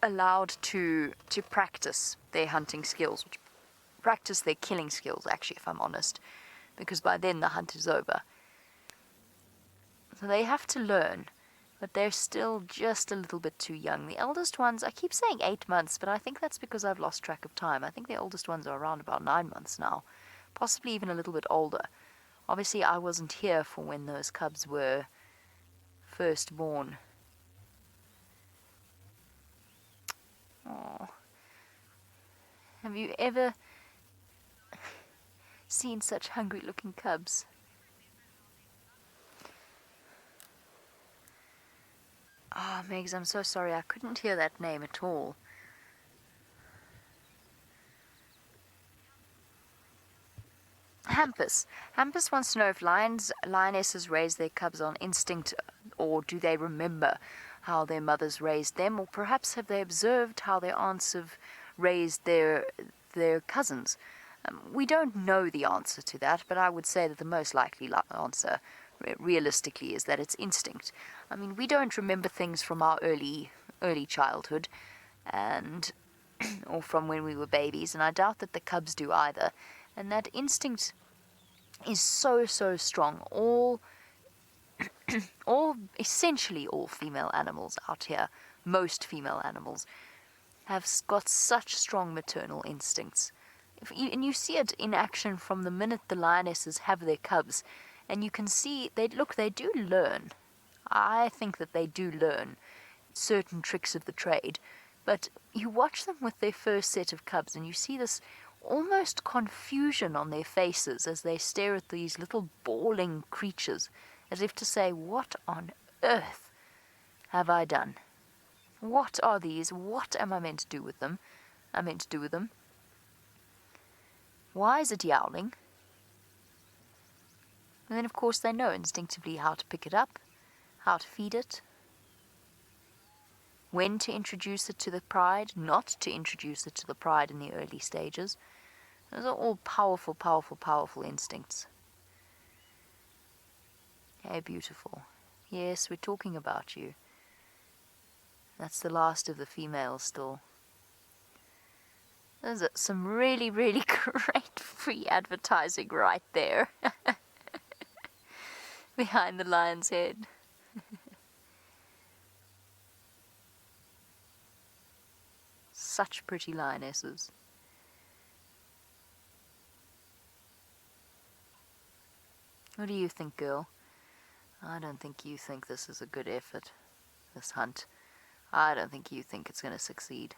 allowed to practice their hunting skills, practice their killing skills, actually, if I'm honest, because by then the hunt is over. So they have to learn, but they're still just a little bit too young. The eldest ones, I keep saying 8 months, but I think that's because I've lost track of time. I think the oldest ones are around about 9 months now, possibly even a little bit older. Obviously, I wasn't here for when those cubs were first born. Oh, have you ever seen such hungry-looking cubs? Ah, oh, Megs, I'm so sorry. I couldn't hear that name at all. Hampus. Hampus wants to know if lionesses raise their cubs on instinct, or do they remember how their mothers raised them, or perhaps have they observed how their aunts have raised their their cousins? We don't know the answer to that, but I would say that the most likely answer, realistically, is that it's instinct. I mean, we don't remember things from our early childhood, and or from when we were babies, and I doubt that the cubs do either. And that instinct is so strong. Essentially all female animals out here, most female animals, have got such strong maternal instincts. And you see it in action from the minute the lionesses have their cubs, and you can see they do learn. I think that they do learn certain tricks of the trade, but you watch them with their first set of cubs, and you see this almost confusion on their faces as they stare at these little bawling creatures, as if to say, what on earth have I done? What are these? What am I meant to do with them? Why is it yowling? And then, of course, they know instinctively how to pick it up, how to feed it, when to introduce it to the pride, not to introduce it to the pride in the early stages. Those are all powerful instincts. Hey, beautiful. Yes, we're talking about you. That's the last of the females still. There's some really great free advertising right there. Behind the lion's head. Such pretty lionesses. What do you think, girl? I don't think you think this is a good effort, this hunt. I don't think you think it's going to succeed.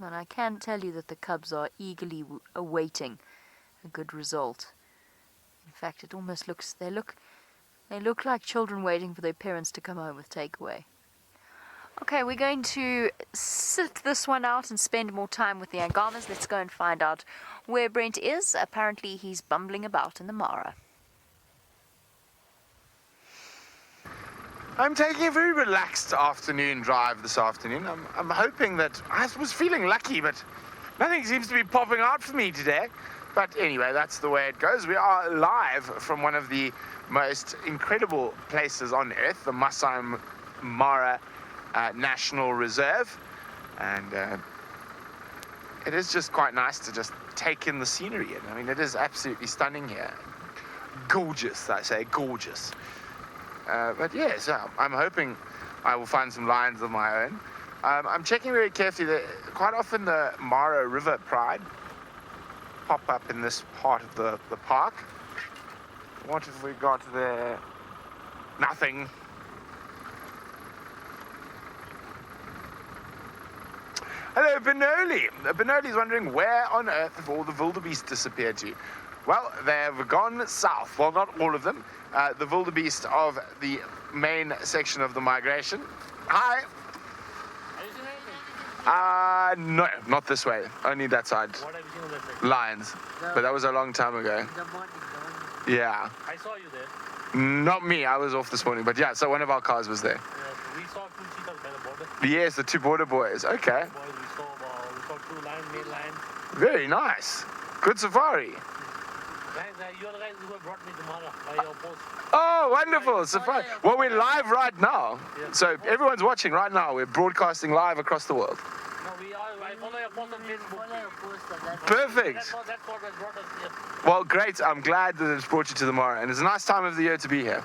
But I can tell you that the cubs are eagerly awaiting a good result. In fact, it almost looks, they look like children waiting for their parents to come home with takeaway. Okay, we're going to sit this one out and spend more time with the Angamas. Let's go and find out where Brent is. Apparently he's bumbling about in the Mara. I'm taking a very relaxed afternoon drive this afternoon. I'm hoping that I was feeling lucky, but nothing seems to be popping out for me today. But anyway, that's the way it goes. We are live from one of the most incredible places on earth, the Maasai Mara National Reserve, and it is just quite nice to just take in the scenery. I mean, it is absolutely stunning here. Gorgeous, I say, gorgeous. But yes, I'm hoping I will find some lions of my own. I'm checking very carefully that quite often the Mara River Pride pop up in this part of the park. What have we got there? Nothing. Hello, Benoli. Benoli's wondering where on earth have all the wildebeest disappeared to? Well, they've gone south. Well, not all of them. The wildebeest of the main section of the migration. Hi. No, not this way. Only that side. What have you seen on that side? Lions. But that was a long time ago. Yeah. I saw you there. Not me. I was off this morning. But yeah, so one of our cars was there. We saw 2 cheetahs by the border. Yes, the 2 border boys. Okay. We saw 2 lions, male lions. Very nice. Good safari. You're the guys who have brought me to Mara by your post. Oh, wonderful. Safari. Well, we're live right now. Yeah. So everyone's watching right now. We're broadcasting live across the world. No, we are. I follow your post on Facebook. Perfect. That's what has brought us here. Well, great. I'm glad that it's brought you to the Mara. And it's a nice time of the year to be here.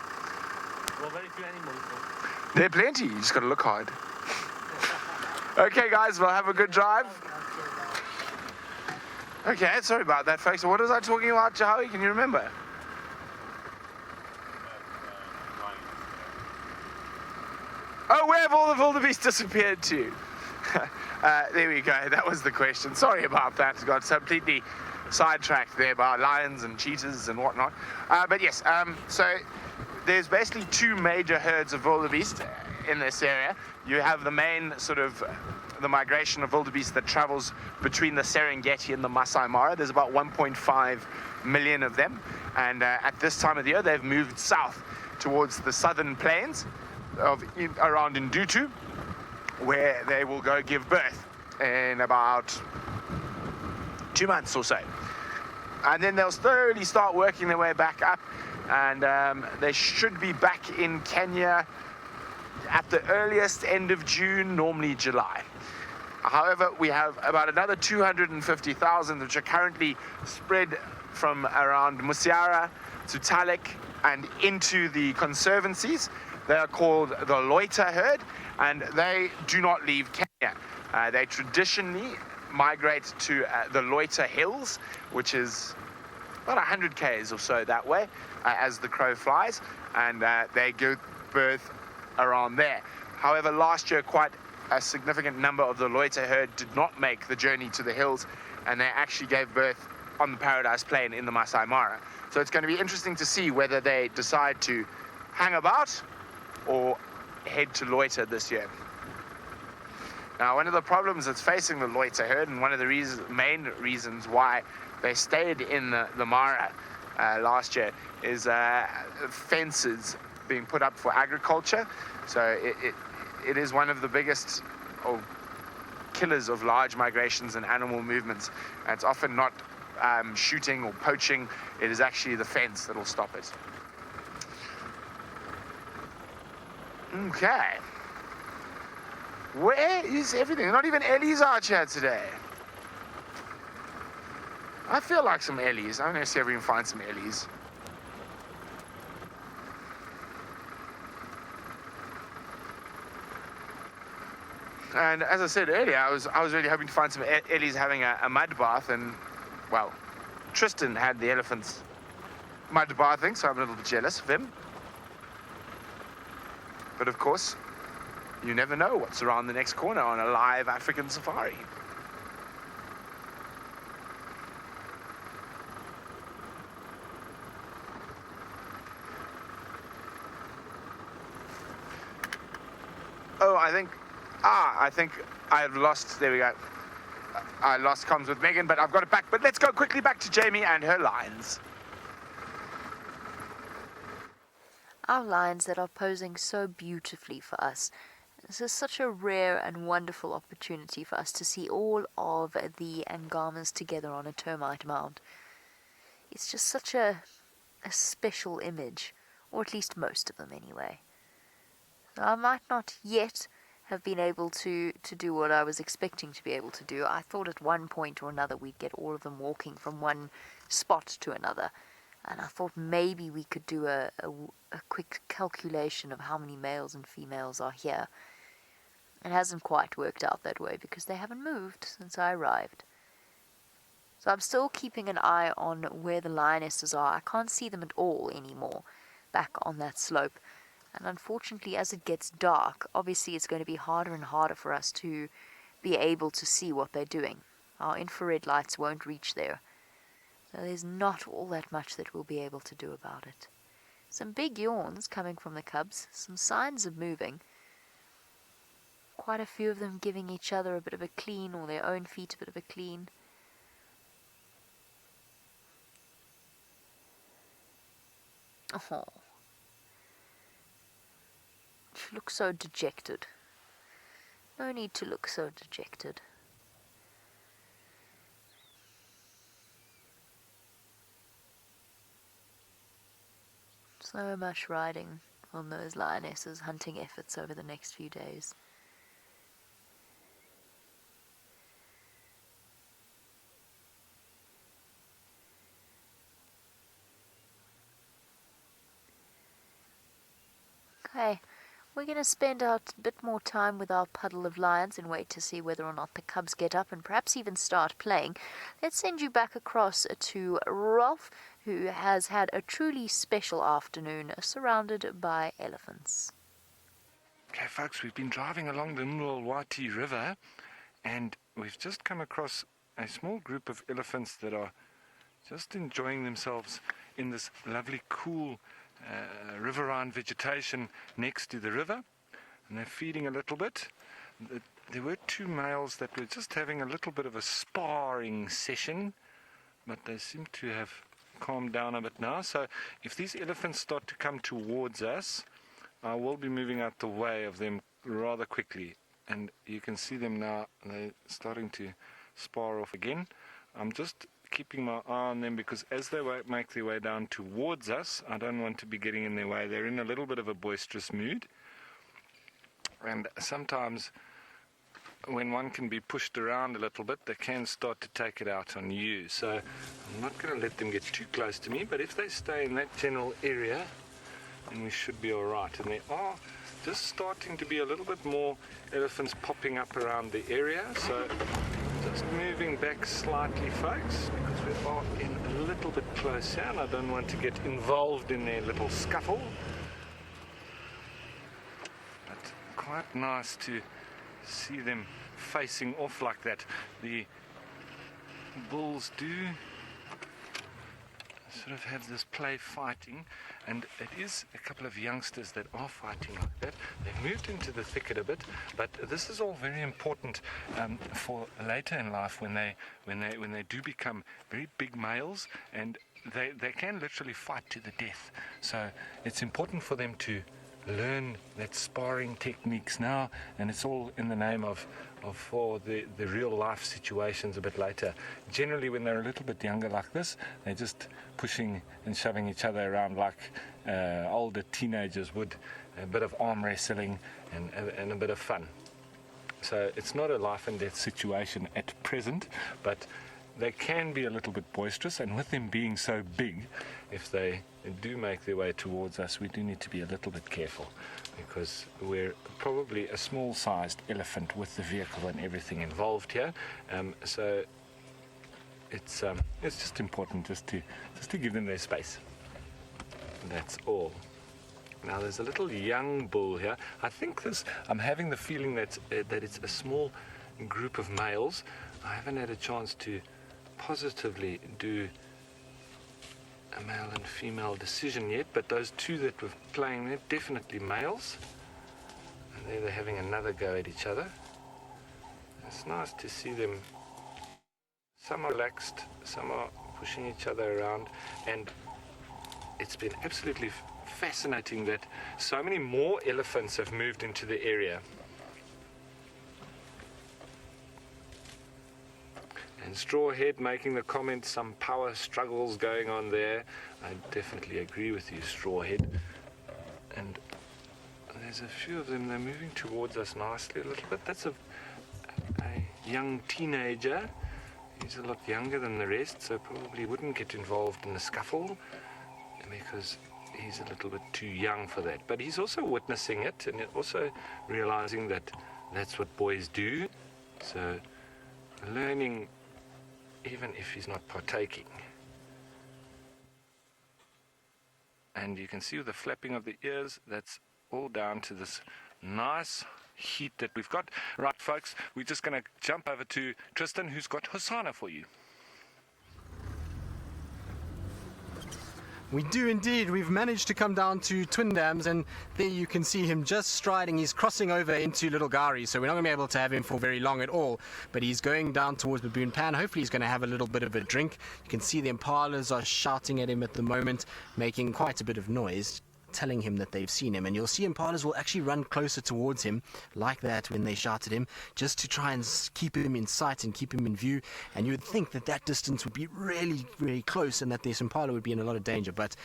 There are very few animals. So. There are plenty. You just got to look hard. Okay, guys. Well, have a good drive. Okay, sorry about that, folks. What was I talking about, Jahowie? Can you remember? Oh, where have all the wildebeest disappeared to? There we go. That was the question. Sorry about that. Got completely sidetracked there by lions and cheetahs and whatnot. But yes, so there's basically 2 major herds of wildebeest in this area. You have the main sort of the migration of wildebeest that travels between the Serengeti and the Maasai Mara. There's about 1.5 million of them, and at this time of the year they've moved south towards the southern plains around Ndutu, where they will go give birth in about 2 months or so. And then they'll slowly start working their way back up, and they should be back in Kenya at the earliest end of June, normally July. However, we have about another 250,000 which are currently spread from around Musiara to Talek and into the conservancies. They are called the loiter herd, and they do not leave Kenya. They traditionally migrate to the Loiter Hills, which is about 100 k's or so that way as the crow flies, and they give birth around there. However, last year quite a significant number of the loiter herd did not make the journey to the hills, and they actually gave birth on the Paradise Plain in the Maasai Mara. So it's going to be interesting to see whether they decide to hang about or head to loiter this year. Now, one of the problems that's facing the loiter herd, and one of the main reasons why they stayed in the Mara last year, is fences being put up for agriculture. So it is one of the biggest killers of large migrations and animal movements. And it's often not shooting or poaching, it is actually the fence that will stop it. Okay. Where is everything? Not even Ellie's out here today. I feel like some Ellies. I'm going to see if we can find some Ellies. And as I said earlier, I was really hoping to find some Ellies having a mud bath, and, well, Tristan had the elephants mud bathing, so I'm a little bit jealous of him. But of course, you never know what's around the next corner on a live African safari. Oh, I think I've lost, there we go. I lost comms with Megan, but I've got it back. But let's go quickly back to Jamie and her lions. Our lions that are posing so beautifully for us. This is such a rare and wonderful opportunity for us to see all of the Angamas together on a termite mound. It's just such a special image, or at least most of them anyway. I might not yet have been able to do what I was expecting to be able to do. I thought at one point or another we'd get all of them walking from one spot to another. And I thought maybe we could do a quick calculation of how many males and females are here. It hasn't quite worked out that way because they haven't moved since I arrived. So I'm still keeping an eye on where the lionesses are. I can't see them at all anymore back on that slope. And unfortunately, as it gets dark, obviously it's going to be harder and harder for us to be able to see what they're doing. Our infrared lights won't reach there. So there's not all that much that we'll be able to do about it. Some big yawns coming from the cubs, some signs of moving. Quite a few of them giving each other a bit of a clean, or their own feet a bit of a clean. Oh. She looks so dejected. No need to look so dejected. So much riding on those lionesses' hunting efforts over the next few days. Okay, we're going to spend a bit more time with our puddle of lions and wait to see whether or not the cubs get up and perhaps even start playing. Let's send you back across to Rolf, who has had a truly special afternoon surrounded by elephants. Okay, folks, we've been driving along the Nwalwati River, and we've just come across a small group of elephants that are just enjoying themselves in this lovely, cool riverine vegetation next to the river, and they're feeding a little bit. There were two males that were just having a little bit of a sparring session, but they seem to have calmed down a bit now. So if these elephants start to come towards us, I will be moving out the way of them rather quickly, and you can see them now. They're starting to spar off again. I'm just keeping my eye on them because as they make their way down towards us, I don't want to be getting in their way. They're in a little bit of a boisterous mood, and sometimes when one can be pushed around a little bit, they can start to take it out on you. So I'm not going to let them get too close to me, but if they stay in that general area, then we should be all right. And there are just starting to be a little bit more elephants popping up around the area. So just moving back slightly, folks, because we are in a little bit close here, and I don't want to get involved in their little scuffle. But quite nice to see them facing off like that. The bulls do sort of have this play fighting, and it is a couple of youngsters that are fighting like that. They've moved into the thicket a bit, but this is all very important for later in life when they do become very big males, and they can literally fight to the death. So it's important for them to learn that sparring techniques now, and it's all in the name of for the real life situations a bit later. Generally when they're a little bit younger like this, they're just pushing and shoving each other around like older teenagers would, a bit of arm wrestling and a bit of fun. So it's not a life and death situation at present, but they can be a little bit boisterous, and with them being so big, if they do make their way towards us, we do need to be a little bit careful, because we're probably a small-sized elephant with the vehicle and everything involved here. So it's just important just to give them their space. That's all. Now there's a little young bull here. I think I'm having the feeling that it's a small group of males. I haven't had a chance to positively do a male and female decision yet, but those two that were playing there, definitely males. And there they're having another go at each other. It's nice to see them. Some are relaxed, some are pushing each other around, and it's been absolutely fascinating that so many more elephants have moved into the area. And Strawhead making the comment, some power struggles going on there. I definitely agree with you, Strawhead. And there's a few of them, they're moving towards us nicely a little bit. That's a young teenager. He's a lot younger than the rest, so probably wouldn't get involved in the scuffle because he's a little bit too young for that. But he's also witnessing it and also realizing that that's what boys do. So learning, even if he's not partaking. And you can see with the flapping of the ears, that's all down to this nice heat that we've got. Right, folks, we're just going to jump over to Tristan, who's got Hosanna for you. We do indeed. We've managed to come down to Twin Dams, and there you can see him just striding. He's crossing over into Little Gari, so we're not going to be able to have him for very long at all. But he's going down towards Baboon Pan. Hopefully he's going to have a little bit of a drink. You can see the impalas are shouting at him at the moment, making quite a bit of noise, telling him that they've seen him. And you'll see impalas will actually run closer towards him like that when they shout at him, just to try and keep him in sight and keep him in view. And you would think that that distance would be really, really close and that this impala would be in a lot of danger, but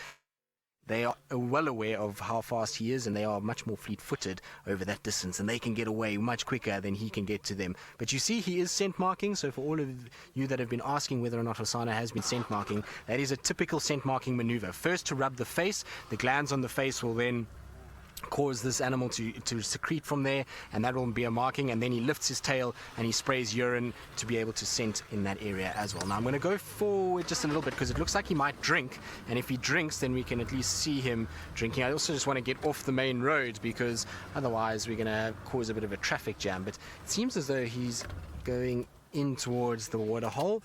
they are well aware of how fast he is, and they are much more fleet-footed over that distance, and they can get away much quicker than he can get to them. But you see he is scent marking, so for all of you that have been asking whether or not Hosanna has been scent marking, that is a typical scent marking maneuver. First to rub the face, the glands on the face will then cause this animal to secrete from there, and that will be a marking, and then he lifts his tail and he sprays urine to be able to scent in that area as well. Now I'm going to go forward just a little bit because it looks like he might drink, and if he drinks then we can at least see him drinking. I also just want to get off the main road because otherwise we're going to cause a bit of a traffic jam, but it seems as though he's going in towards the water hole.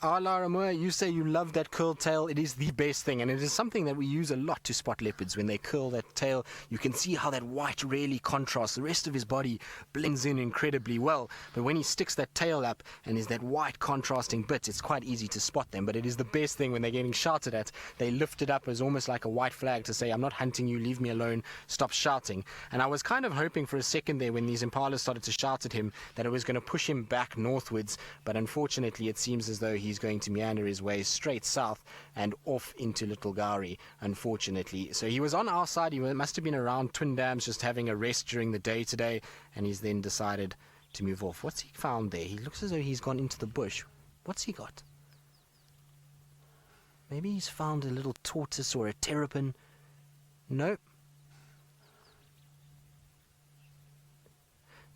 Lara Moore, you say you love that curled tail. It is the best thing, and it is something that we use a lot to spot leopards. When they curl that tail, you can see how that white really contrasts. The rest of his body blends in incredibly well, but when he sticks that tail up and there's that white contrasting bit, it's quite easy to spot them. But it is the best thing when they're getting shouted at. They lift it up as almost like a white flag to say, I'm not hunting you, leave me alone, stop shouting. And I was kind of hoping for a second there when these impalas started to shout at him that it was going to push him back northwards, but unfortunately it seems as though he's going to meander his way straight south and off into Little Gowrie, unfortunately. So he was on our side. He must have been around Twin Dams just having a rest during the day today, and he's then decided to move off. What's he found there? He looks as though he's gone into the bush. What's he got? Maybe he's found a little tortoise or a terrapin. Nope.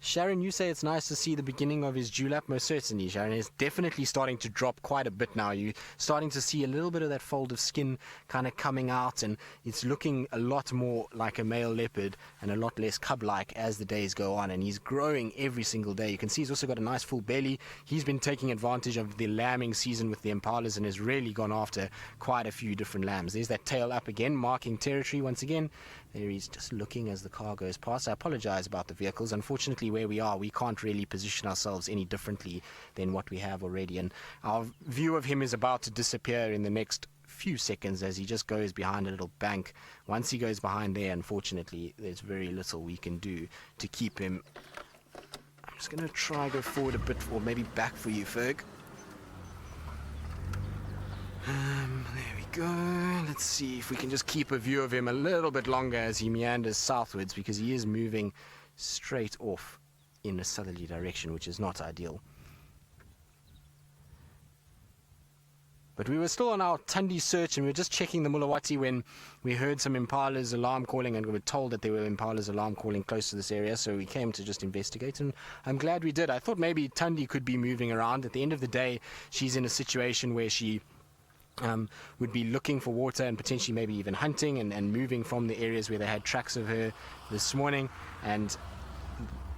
Sharon, you say it's nice to see the beginning of his dewlap. Most certainly, Sharon. It's definitely starting to drop quite a bit now. You're starting to see a little bit of that fold of skin kind of coming out, and it's looking a lot more like a male leopard and a lot less cub-like as the days go on, and he's growing every single day. You can see he's also got a nice full belly. He's been taking advantage of the lambing season with the impalas and has really gone after quite a few different lambs. There's that tail up again, marking territory once again. There he's just looking as the car goes past. I apologize about the vehicles. Unfortunately, where we are, we can't really position ourselves any differently than what we have already. And our view of him is about to disappear in the next few seconds as he just goes behind a little bank. Once he goes behind there, unfortunately, there's very little we can do to keep him. I'm just going to try go forward a bit, or maybe back for you, Ferg. There we go. Let's see if we can just keep a view of him a little bit longer as he meanders southwards, because he is moving straight off in a southerly direction, which is not ideal. But we were still on our Tundi search, and we were just checking the Mulawati when we heard some impalas alarm calling, and we were told that there were impalas alarm calling close to this area, so we came to just investigate, and I'm glad we did. I thought maybe Tundi could be moving around. At the end of the day, she's in a situation where she would be looking for water and potentially maybe even hunting and moving from the areas where they had tracks of her this morning. And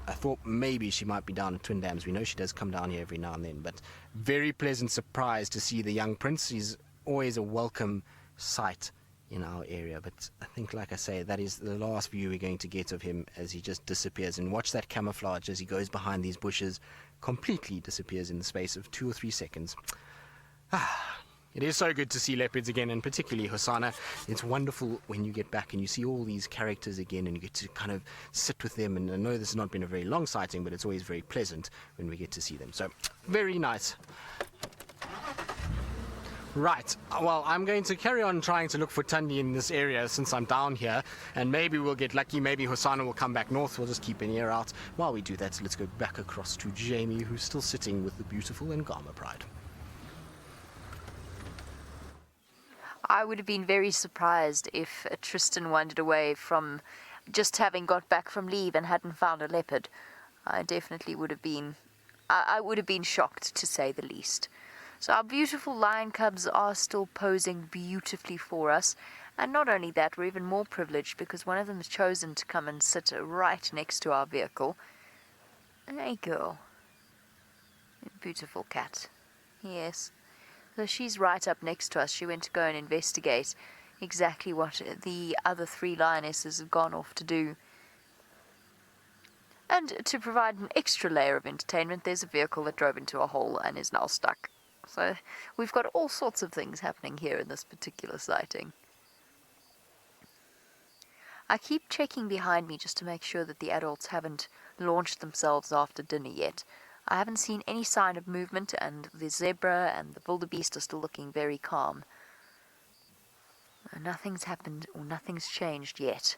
I thought maybe she might be down at Twin Dams. We know she does come down here every now and then, but very pleasant surprise to see the young prince. He's always a welcome sight in our area, but I think, like I say, that is the last view we're going to get of him as he just disappears. And watch that camouflage as he goes behind these bushes, completely disappears in the space of 2 or 3 seconds. It is so good to see leopards again, and particularly Hosanna. It's wonderful when you get back and you see all these characters again and you get to kind of sit with them. And I know this has not been a very long sighting, but it's always very pleasant when we get to see them. So, very nice. Right, well, I'm going to carry on trying to look for Tundi in this area since I'm down here, and maybe we'll get lucky. Maybe Hosanna will come back north. We'll just keep an ear out. While we do that, let's go back across to Jamie, who's still sitting with the beautiful Ngama Pride. I would have been very surprised if Tristan wandered away from just having got back from leave and hadn't found a leopard. I definitely would have been, I would have been shocked, to say the least. So our beautiful lion cubs are still posing beautifully for us. And not only that, we're even more privileged because one of them has chosen to come and sit right next to our vehicle. Hey girl. Beautiful cat. Yes. So she's right up next to us. She went to go and investigate exactly what the other 3 lionesses have gone off to do. And to provide an extra layer of entertainment, there's a vehicle that drove into a hole and is now stuck. So we've got all sorts of things happening here in this particular sighting. I keep checking behind me just to make sure that the adults haven't launched themselves after dinner yet. I haven't seen any sign of movement, and the zebra and the wildebeest are still looking very calm. Nothing's happened or nothing's changed yet.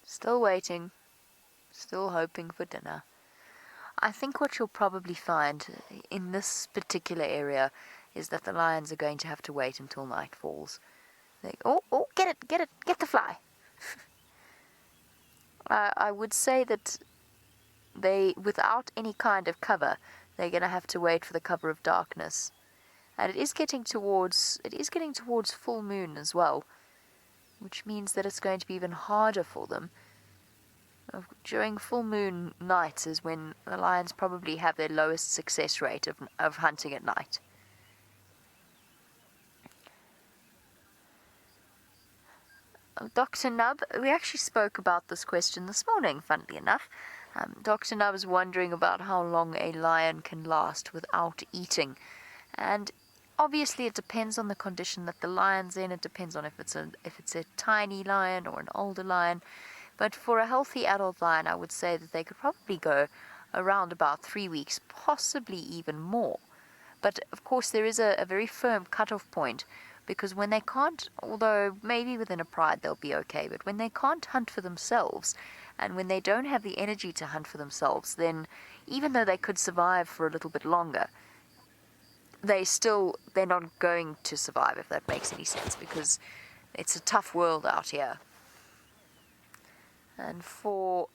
Still waiting, still hoping for dinner. I think what you'll probably find in this particular area is that the lions are going to have to wait until night falls. Get the fly. I would say that they, without any kind of cover, they're going to have to wait for the cover of darkness. And it is getting towards full moon as well, which means that it's going to be even harder for them During full moon nights is when the lions probably have their lowest success rate of hunting at night. Dr. Nubb, we actually spoke about this question this morning, funnily enough. Dr. Nubb is wondering about how long a lion can last without eating. And obviously it depends on the condition that the lion's in. It depends on if it's a tiny lion or an older lion. But for a healthy adult lion, I would say that they could probably go around about 3 weeks, possibly even more. But of course there is a very firm cutoff point, because when they can't, although maybe within a pride they'll be okay, but when they can't hunt for themselves, and when they don't have the energy to hunt for themselves, then even though they could survive for a little bit longer, they're not going to survive, if that makes any sense, because it's a tough world out here. And for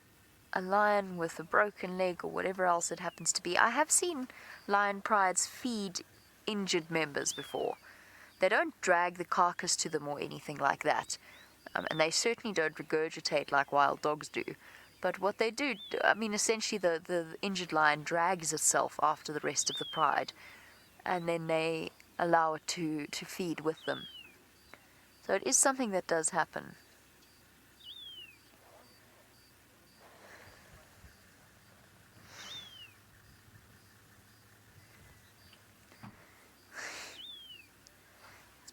a lion with a broken leg or whatever else it happens to be, I have seen lion prides feed injured members before. They don't drag the carcass to them or anything like that, and they certainly don't regurgitate like wild dogs do. But what they do, essentially the injured lion drags itself after the rest of the pride, and then they allow it to feed with them. So it is something that does happen.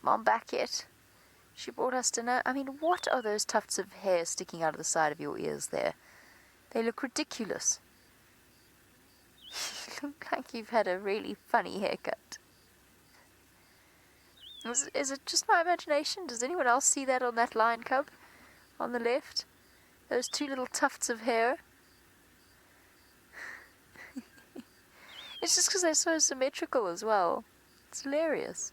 Mom back yet? She brought us dinner. What are those tufts of hair sticking out of the side of your ears there? They look ridiculous. You look like you've had a really funny haircut. Is it just my imagination? Does anyone else see that on that lion cub on the left? Those two little tufts of hair? It's just because they're so symmetrical as well. It's hilarious.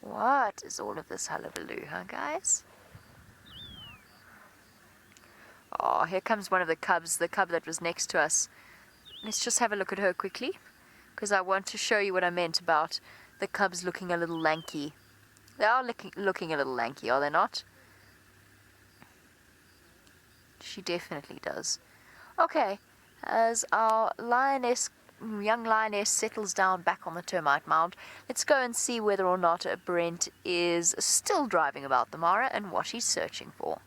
What is all of this hullabaloo, huh, guys? Oh, here comes one of the cubs, the cub that was next to us. Let's just have a look at her quickly, because I want to show you what I meant about the cubs looking a little lanky. They are looking a little lanky, are they not? She definitely does. Okay, as our young lioness settles down back on the termite mound, let's go and see whether or not Brent is still driving about the Mara and what he's searching for.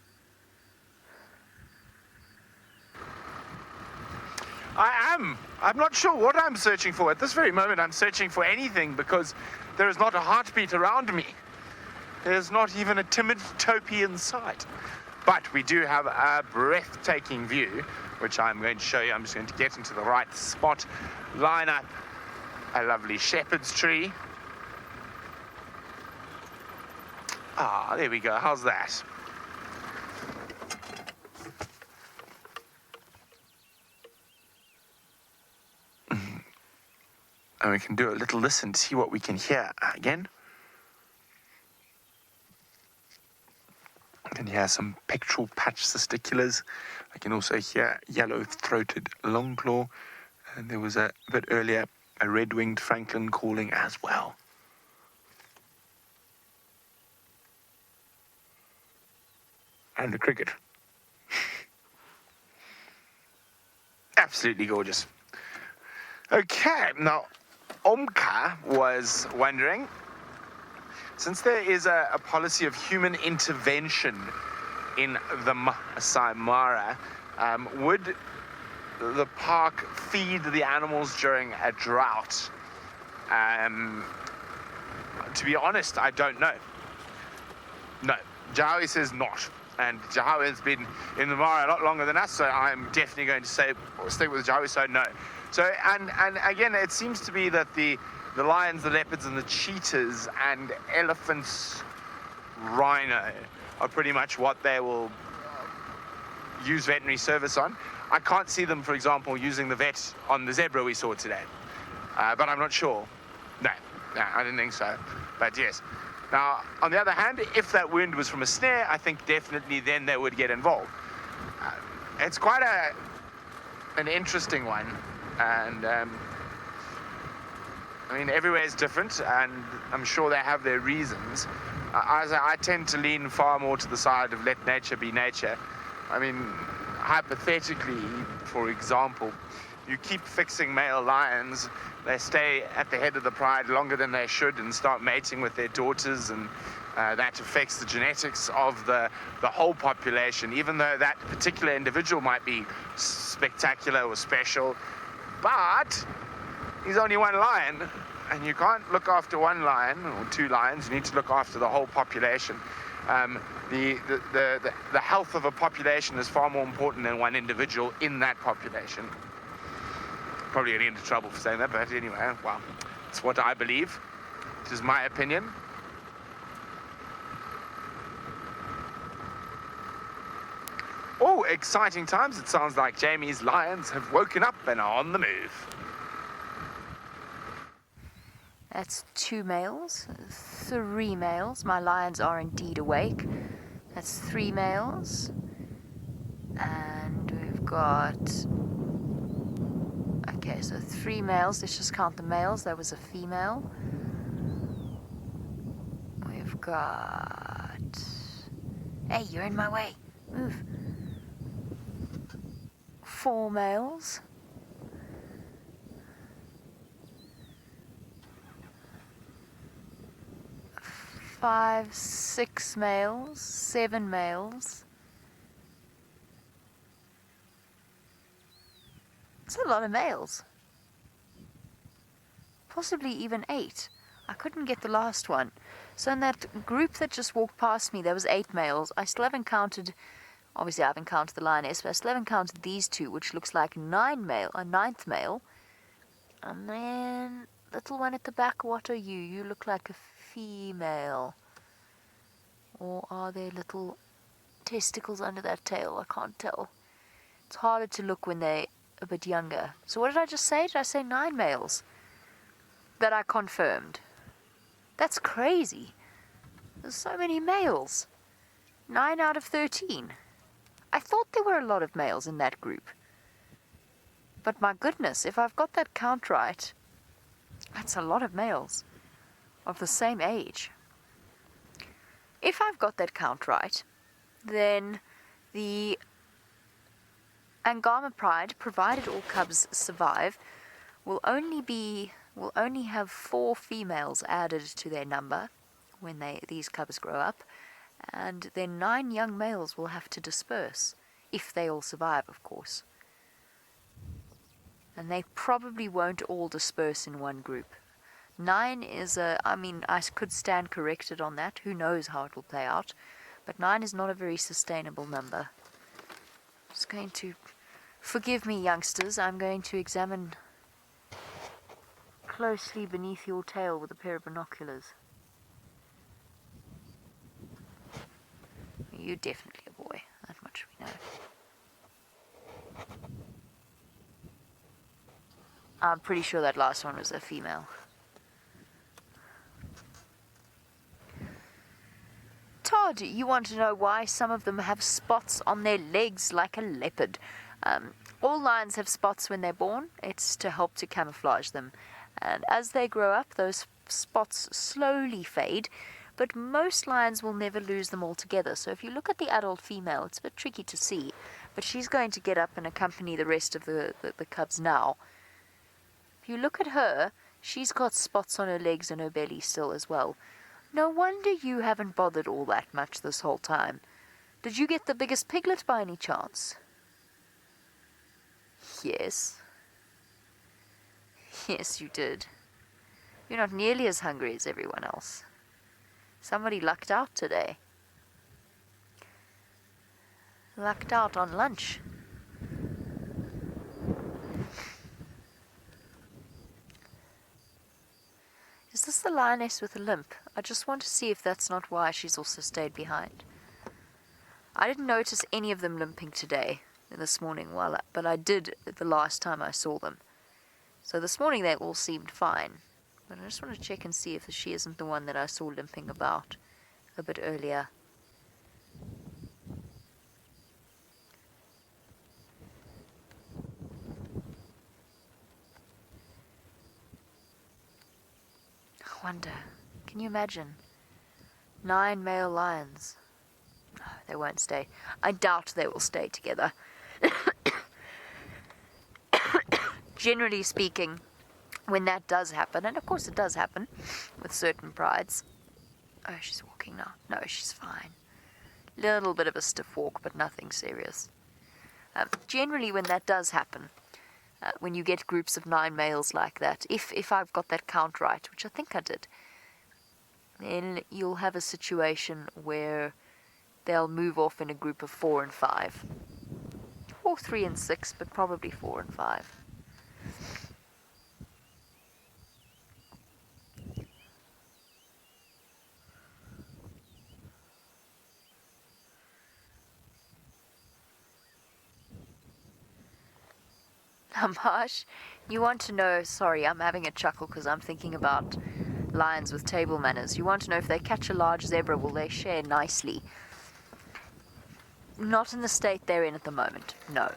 I am. I'm not sure what I'm searching for. At this very moment, I'm searching for anything, because there is not a heartbeat around me. There's not even a timid topee in sight. But we do have a breathtaking view, which I'm going to show you. I'm just going to get into the right spot, line up a lovely shepherd's tree. There we go. How's that? And we can do a little listen to see what we can hear again. I can hear some pectoral patch testiculars. I can also hear yellow-throated longclaw. And there was a bit earlier a red-winged francolin calling as well. And a cricket. Absolutely gorgeous. Okay, now Omka was wondering, since there is a policy of human intervention in the Maasai Mara, would the park feed the animals during a drought? To be honest, I don't know. No, Jawi says not. And Jawi has been in the Mara a lot longer than us, so I'm definitely going to stick with Jawi, so no. So, and again, it seems to be that the lions, the leopards, and the cheetahs, and elephants, rhino, are pretty much what they will use veterinary service on. I can't see them, for example, using the vet on the zebra we saw today. But I'm not sure. No, I didn't think so. But yes. Now, on the other hand, if that wound was from a snare, I think definitely then they would get involved. It's quite an interesting one. And, everywhere is different, and I'm sure they have their reasons. I tend to lean far more to the side of let nature be nature. I mean, hypothetically, for example, you keep fixing male lions, they stay at the head of the pride longer than they should and start mating with their daughters, and that affects the genetics of the whole population, even though that particular individual might be spectacular or special. But he's only one lion, and you can't look after one lion or two lions. You need to look after the whole population. The health of a population is far more important than one individual in that population. Probably getting into trouble for saying that, but anyway, well, it's what I believe. It is my opinion. Oh, exciting times. It sounds like Jamie's lions have woken up and are on the move. That's 2 males, 3 males. My lions are indeed awake. That's 3 males. And we've got... Okay, so 3 males. Let's just count the males. That was a female. We've got... Hey, you're in my way. Move. 4 males. 5, 6 males, 7 males. That's a lot of males. Possibly even 8. I couldn't get the last one. So in that group that just walked past me, there was 8 males. I still haven't counted, obviously I haven't counted the lioness, but I still haven't counted these 2, which looks like 9 male, a 9th male. And then, little one at the back, what are you? You look like a female. Or are there little testicles under that tail? I can't tell. It's harder to look when they're a bit younger. So what did I just say? Did I say 9 males? That I confirmed. That's crazy. There's so many males. 9 out of 13. I thought there were a lot of males in that group. But my goodness, if I've got that count right, that's a lot of males of the same age. If I've got that count right, then the Angama Pride, provided all cubs survive, will only have 4 females added to their number when these cubs grow up, and then 9 young males will have to disperse, if they all survive, of course. And they probably won't all disperse in one group. 9 is I could stand corrected on that. Who knows how it will play out. But 9 is not a very sustainable number. Just going to... Forgive me, youngsters. I'm going to examine closely beneath your tail with a pair of binoculars. You're definitely a boy. That much we know. I'm pretty sure that last one was a female. Todd, you want to know why some of them have spots on their legs like a leopard. All lions have spots when they're born. It's to help to camouflage them. And as they grow up, those spots slowly fade. But most lions will never lose them altogether. So if you look at the adult female, it's a bit tricky to see. But she's going to get up and accompany the rest of the cubs now. If you look at her, she's got spots on her legs and her belly still as well. No wonder you haven't bothered all that much this whole time. Did you get the biggest piglet by any chance? Yes. Yes, you did. You're not nearly as hungry as everyone else. Somebody lucked out today. Lucked out on lunch. Is this the lioness with a limp? I just want to see if that's not why she's also stayed behind. I didn't notice any of them limping today, this morning, but I did the last time I saw them. So this morning they all seemed fine. But I just want to check and see if she isn't the one that I saw limping about a bit earlier. I wonder, can you imagine? 9 male lions. No, they won't stay. I doubt they will stay together. Generally speaking, when that does happen, and of course it does happen with certain prides. Oh, she's walking now. No, she's fine. Little bit of a stiff walk, but nothing serious. Generally, when that does happen, when you get groups of 9 males like that, if I've got that count right, which I think I did, then you'll have a situation where they'll move off in a group of 4 and 5. Or 3 and 6, but probably 4 and 5. Marsh, you want to know, sorry, I'm having a chuckle because I'm thinking about lions with table manners. You want to know if they catch a large zebra, will they share nicely? Not in the state they're in at the moment, no.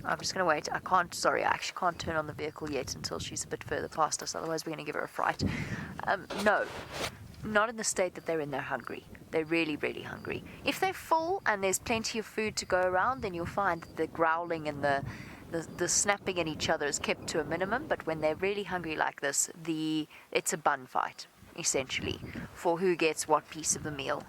I'm just going to wait. I actually can't turn on the vehicle yet until she's a bit further past us, otherwise we're going to give her a fright. No, not in the state that they're in. They're hungry. They're really, really hungry. If they're full and there's plenty of food to go around, then you'll find that the growling and the snapping at each other is kept to a minimum, but when they're really hungry like this, it's a bun fight, essentially, for who gets what piece of the meal.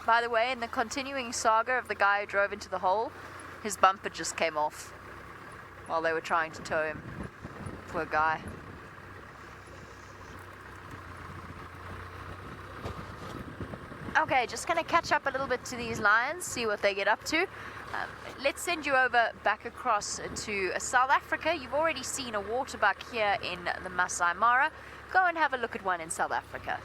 By the way, in the continuing saga of the guy who drove into the hole, his bumper just came off while they were trying to tow him. Poor guy. Okay, just going to catch up a little bit to these lions, see what they get up to. Let's send you over back across to South Africa. You've already seen a waterbuck here in the Maasai Mara. Go and have a look at one in South Africa.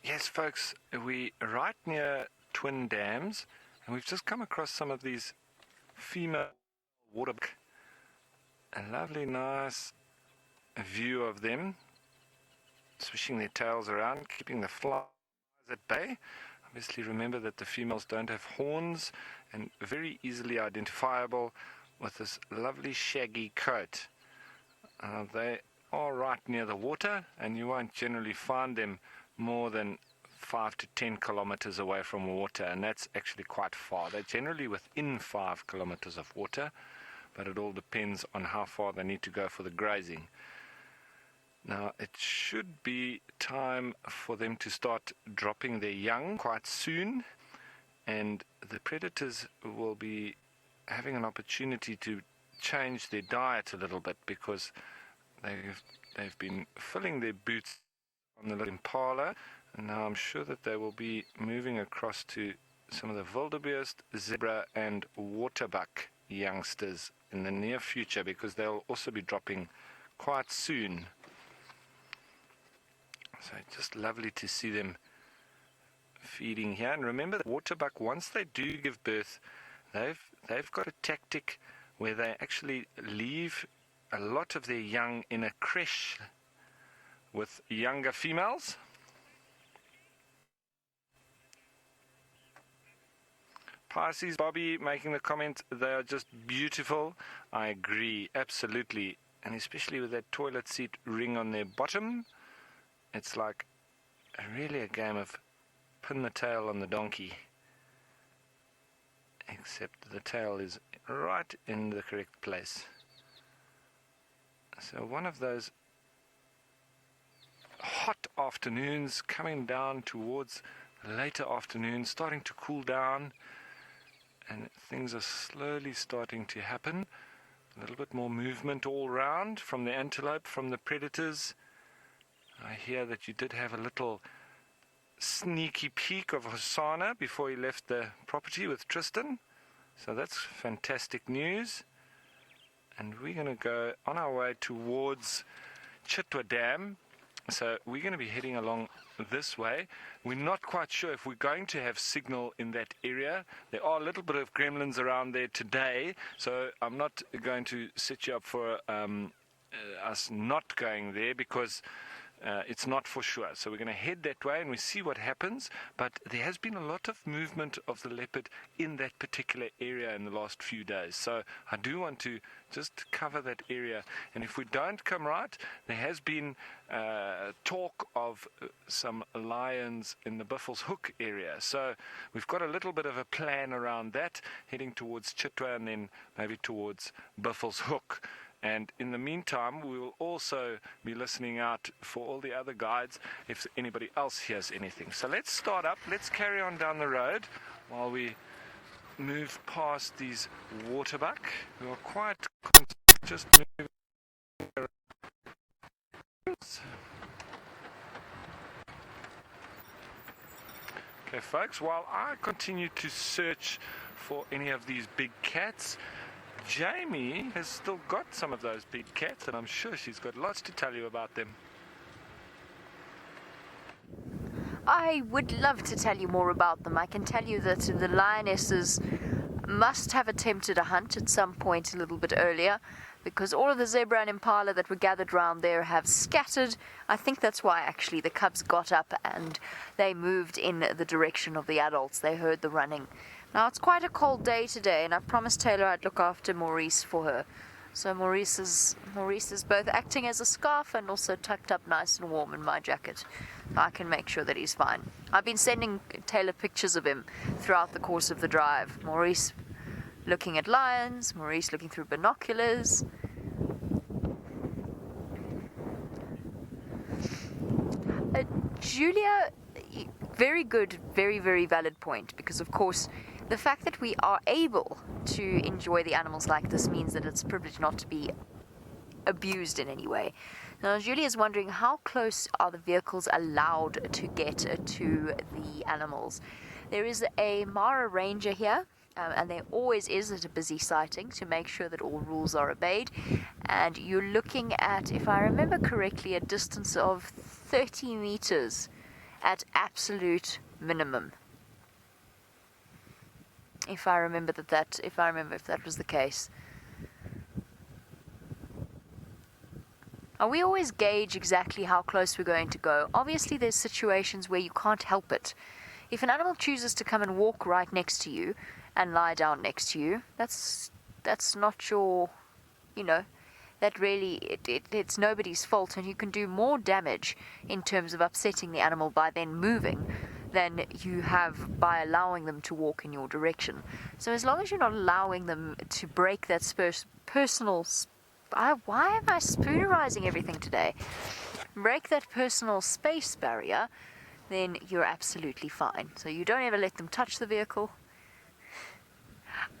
Yes, folks, we're right near Twin Dams, and we've just come across some of these female waterbuck. A lovely, nice view of them, swishing their tails around, keeping the flies at bay. Obviously, remember that the females don't have horns and very easily identifiable with this lovely shaggy coat. They are right near the water, and you won't generally find them more than 5 to 10 kilometers away from water, and that's actually quite far. They're generally within 5 kilometers of water, but it all depends on how far they need to go for the grazing. Now, it should be time for them to start dropping their young quite soon, and the predators will be having an opportunity to change their diet a little bit, because they've been filling their boots on the little impala, and now I'm sure that they will be moving across to some of the wildebeest, zebra and waterbuck youngsters in the near future, because they'll also be dropping quite soon. So just lovely to see them feeding here. And remember, the waterbuck, once they do give birth, they've got a tactic where they actually leave a lot of their young in a creche with younger females. Pisces Bobby making the comment, they are just beautiful. I agree, absolutely. And especially with that toilet seat ring on their bottom. It's like really a game of pin the tail on the donkey. Except the tail is right in the correct place. So one of those hot afternoons coming down towards later afternoon, starting to cool down, and things are slowly starting to happen. A little bit more movement all round from the antelope, from the predators. I hear that you did have a little sneaky peek of Hosanna before he left the property with Tristan. So that's fantastic news. And we're going to go on our way towards Chitwa Dam. So we're going to be heading along this way. We're not quite sure if we're going to have signal in that area. There are a little bit of gremlins around there today, so I'm not going to set you up for us not going there, because it's not for sure. So we're going to head that way and we see what happens. But there has been a lot of movement of the leopard in that particular area in the last few days. So I do want to just cover that area. And if we don't come right, there has been talk of some lions in the Buffels Hook area. So we've got a little bit of a plan around that, heading towards Chitwa and then maybe towards Buffels Hook. And in the meantime, we will also be listening out for all the other guides if anybody else hears anything. So let's start up. Let's carry on down the road while we move past these waterbuck who are quite just moving around. Okay, folks, while I continue to search for any of these big cats, Jamie has still got some of those big cats, and I'm sure she's got lots to tell you about them. I would love to tell you more about them. I can tell you that the lionesses must have attempted a hunt at some point a little bit earlier, because all of the zebra and impala that were gathered round there have scattered. I think that's why actually the cubs got up and they moved in the direction of the adults. They heard the running. Now, it's quite a cold day today, and I promised Taylor I'd look after Maurice for her. So Maurice is both acting as a scarf and also tucked up nice and warm in my jacket. I can make sure that he's fine. I've been sending Taylor pictures of him throughout the course of the drive. Maurice looking at lions, Maurice looking through binoculars. Julia, very good, very, very valid point, because of course the fact that we are able to enjoy the animals like this means that it's a privilege not to be abused in any way. Now, Julia is wondering how close are the vehicles allowed to get to the animals. There is a Mara ranger here, and there always is at a busy sighting to make sure that all rules are obeyed. And you're looking at, if I remember correctly, a distance of 30 meters at absolute minimum. If I remember if that was the case. We always gauge exactly how close we're going to go. Obviously, there's situations where you can't help it. If an animal chooses to come and walk right next to you and lie down next to you, that's not your, that really, it's nobody's fault, and you can do more damage in terms of upsetting the animal by then moving than you have by allowing them to walk in your direction. So as long as you're not allowing them to break that personal... why am I spoonerizing everything today? Break that personal space barrier, then you're absolutely fine. So you don't ever let them touch the vehicle.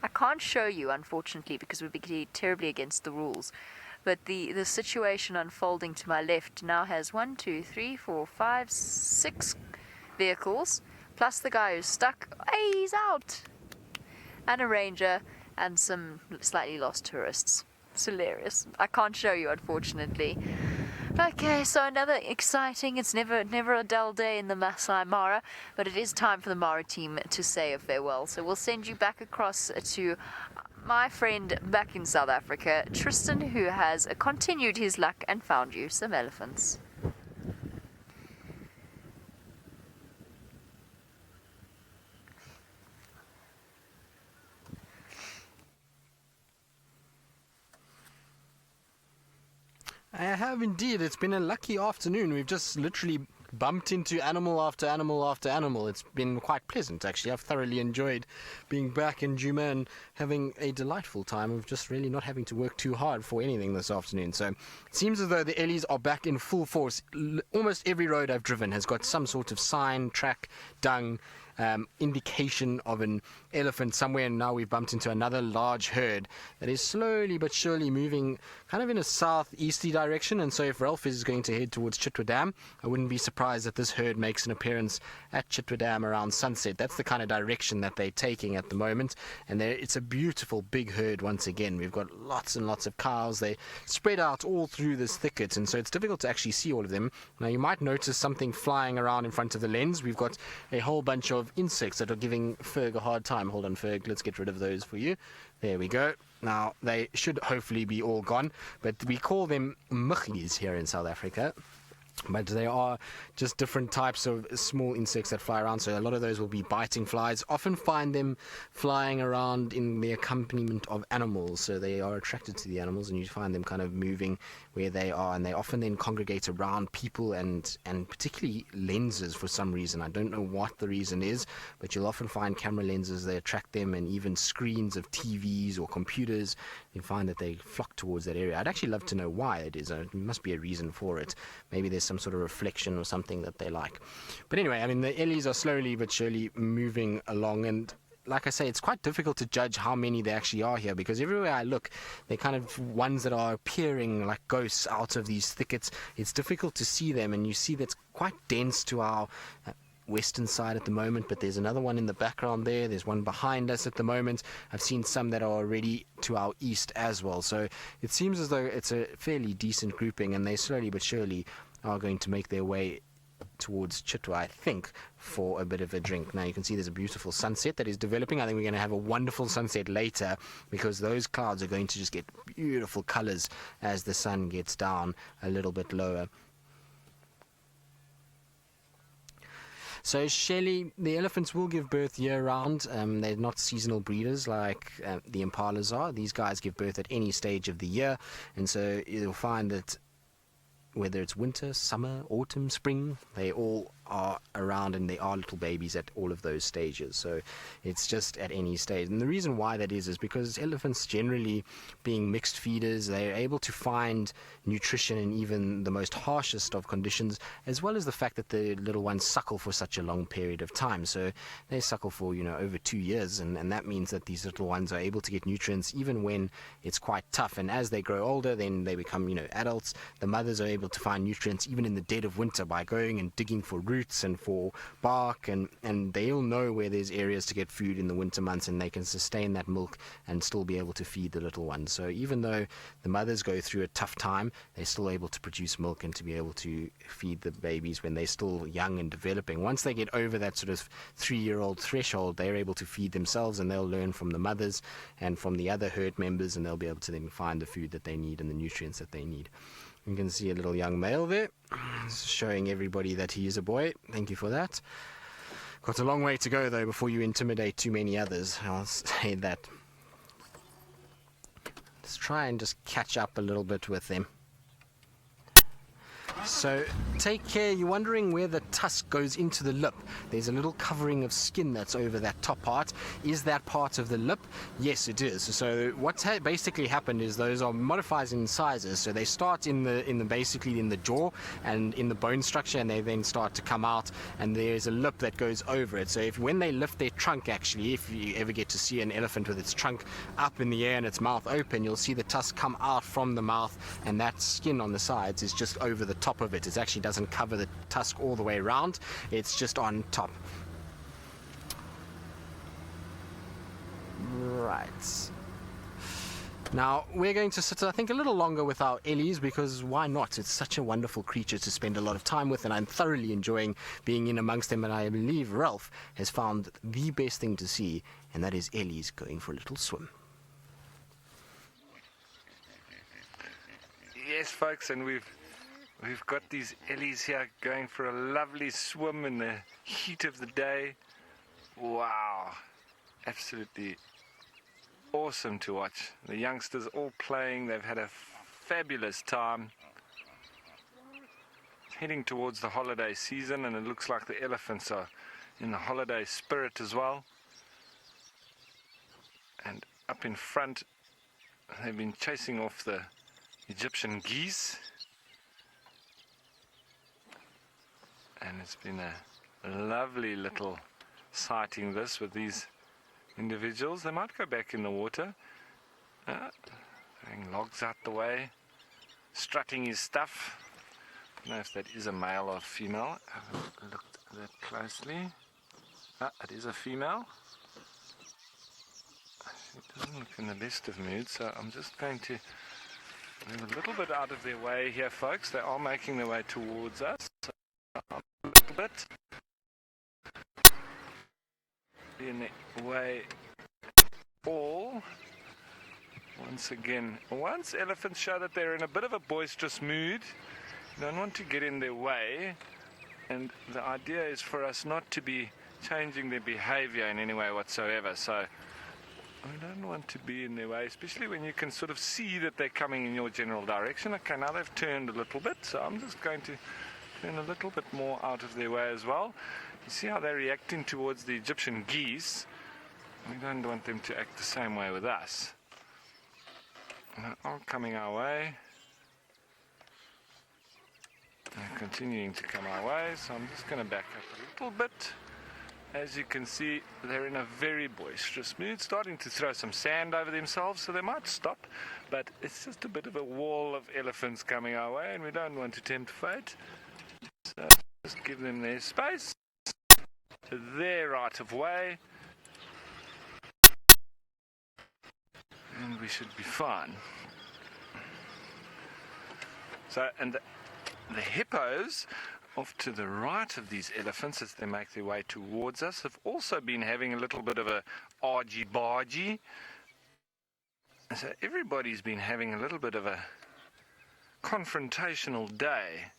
I can't show you, unfortunately, because we'd be terribly against the rules. But the situation unfolding to my left now has 1, 2, 3, 4, 5, 6 vehicles, plus the guy who's stuck. Hey, he's out! And a ranger, and some slightly lost tourists. It's hilarious. I can't show you, unfortunately. Okay, so another exciting, it's never a dull day in the Maasai Mara, but it is time for the Mara team to say a farewell. So we'll send you back across to my friend back in South Africa, Tristan, who has continued his luck and found you some elephants. I have indeed. It's been a lucky afternoon. We've just literally bumped into animal after animal after animal. It's been quite pleasant, actually. I've thoroughly enjoyed being back in Djuma and having a delightful time of just really not having to work too hard for anything this afternoon. So it seems as though the Ellies are back in full force. Almost every road I've driven has got some sort of sign, track, dung, indication of an elephant somewhere, and now we've bumped into another large herd that is slowly but surely moving kind of in a southeasterly direction. And so if Ralph is going to head towards Chitwa Dam, I wouldn't be surprised that this herd makes an appearance at Chitwa Dam around sunset. That's the kind of direction that they're taking at the moment, and it's a beautiful big herd once again. We've got lots and lots of cows. They spread out all through this thicket, and so it's difficult to actually see all of them. Now you might notice something flying around in front of the lens. We've got a whole bunch of insects that are giving Ferg a hard time. Hold on, Ferg, let's get rid of those for you. There we go. Now they should hopefully be all gone, but we call them muggies here in South Africa. But they are just different types of small insects that fly around. So a lot of those will be biting flies. Often find them flying around in the accompaniment of animals. So they are attracted to the animals, and you find them kind of moving where they are. And they often then congregate around people and particularly lenses for some reason. I don't know what the reason is, but you'll often find camera lenses. They attract them, and even screens of TVs or computers. You find that they flock towards that area. I'd actually love to know why it is. There must be a reason for it. Maybe there's some sort of reflection or something that they like. But anyway, I mean, the ellies are slowly but surely moving along, and like I say, it's quite difficult to judge how many there actually are here, because everywhere I look, they're kind of ones that are appearing like ghosts out of these thickets. It's difficult to see them, and you see that's quite dense to our western side at the moment, but there's another one in the background there. There's one behind us at the moment. I've seen some that are already to our east as well. So it seems as though it's a fairly decent grouping, and they slowly but surely are going to make their way towards Chitwa, I think, for a bit of a drink. Now you can see there's a beautiful sunset that is developing. I think we're going to have a wonderful sunset later, because those clouds are going to just get beautiful colors as the sun gets down a little bit lower. So Shelley, the elephants will give birth year-round. They're not seasonal breeders like the impalas are. These guys give birth at any stage of the year, and so you'll find that whether it's winter, summer, autumn, spring, they all are around, and they are little babies at all of those stages. So it's just at any stage. And the reason why that is because elephants, generally being mixed feeders, they're able to find nutrition in even the most harshest of conditions, as well as the fact that the little ones suckle for such a long period of time. So they suckle for over 2 years, and that means that these little ones are able to get nutrients even when it's quite tough. And as they grow older, then they become adults. The mothers are able to find nutrients even in the dead of winter by going and digging for roots and for bark, and they'll know where there's areas to get food in the winter months, and they can sustain that milk and still be able to feed the little ones. So even though the mothers go through a tough time, they're still able to produce milk and to be able to feed the babies when they're still young and developing. Once they get over that sort of 3-year-old threshold, they're able to feed themselves, and they'll learn from the mothers and from the other herd members, and they'll be able to then find the food that they need and the nutrients that they need. You can see a little young male there, showing everybody that he is a boy. Thank you for that. Got a long way to go, though, before you intimidate too many others. I'll say that. Let's try and just catch up a little bit with them. So take care. You're wondering where the tusk goes into the lip. There's a little covering of skin that's over that top part. Is that part of the lip? Yes, it is. So what's basically happened is those are modifiers in sizes. So they start basically in the jaw and in the bone structure, and they then start to come out, and there's a lip that goes over it. So when they lift their trunk, actually, if you ever get to see an elephant with its trunk up in the air and its mouth open, you'll see the tusk come out from the mouth, and that skin on the sides is just over the top of it. It actually doesn't cover the tusk all the way around. It's just on top. Right. Now, we're going to sit, I think, a little longer with our ellies, because why not? It's such a wonderful creature to spend a lot of time with, and I'm thoroughly enjoying being in amongst them. And I believe Ralph has found the best thing to see, and that is ellies going for a little swim. Yes, folks, and we've got these ellies here going for a lovely swim in the heat of the day. Wow, absolutely awesome to watch. The youngsters all playing. They've had a fabulous time. Heading towards the holiday season, and it looks like the elephants are in the holiday spirit as well. And up in front, they've been chasing off the Egyptian geese. And it's been a lovely little sighting, this, with these individuals. They might go back in the water. Throwing logs out the way. Strutting his stuff. I don't know if that is a male or female. I haven't looked at that closely. It is a female. It doesn't look in the best of moods, so I'm just going to move a little bit out of their way here, folks. They are making their way towards us. A little bit in the way all. Once again, once elephants show that they're in a bit of a boisterous mood, We don't want to get in their way, and the idea is for us not to be changing their behavior in any way whatsoever. So we don't want to be in their way, especially when you can sort of see that they're coming in your general direction. Okay, now they've turned a little bit, so I'm just going to turn a little bit more out of their way as well. You see how they're reacting towards the Egyptian geese. We don't want them to act the same way with us. They are coming our way. They're continuing to come our way, so I'm just going to back up a little bit. As you can see, they're in a very boisterous mood, starting to throw some sand over themselves, so they might stop, but it's just a bit of a wall of elephants coming our way, and we don't want to tempt fate. So just give them their space, their right of way, and we should be fine. So, and the hippos off to the right of these elephants as they make their way towards us have also been having a little bit of a argy-bargy. So everybody's been having a little bit of a confrontational day.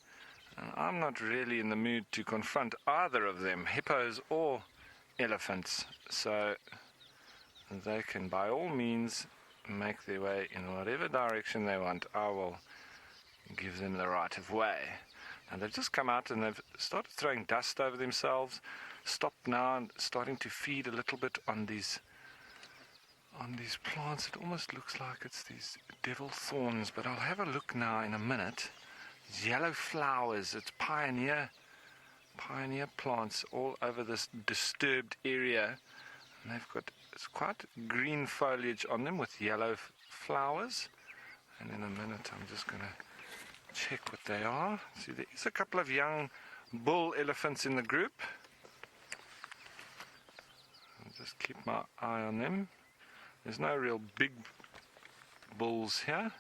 And I'm not really in the mood to confront either of them, hippos or elephants. So they can by all means make their way in whatever direction they want. I will give them the right of way. And they've just come out and they've started throwing dust over themselves, stopped now and starting to feed a little bit on these plants. It almost looks like it's these devil thorns, but I'll have a look now in a minute. These yellow flowers, it's pioneer plants all over this disturbed area. And they've got, it's quite green foliage on them with yellow flowers. And in a minute I'm just going to check what they are. See, there is a couple of young bull elephants in the group. I'll just keep my eye on them. There's no real big bulls here.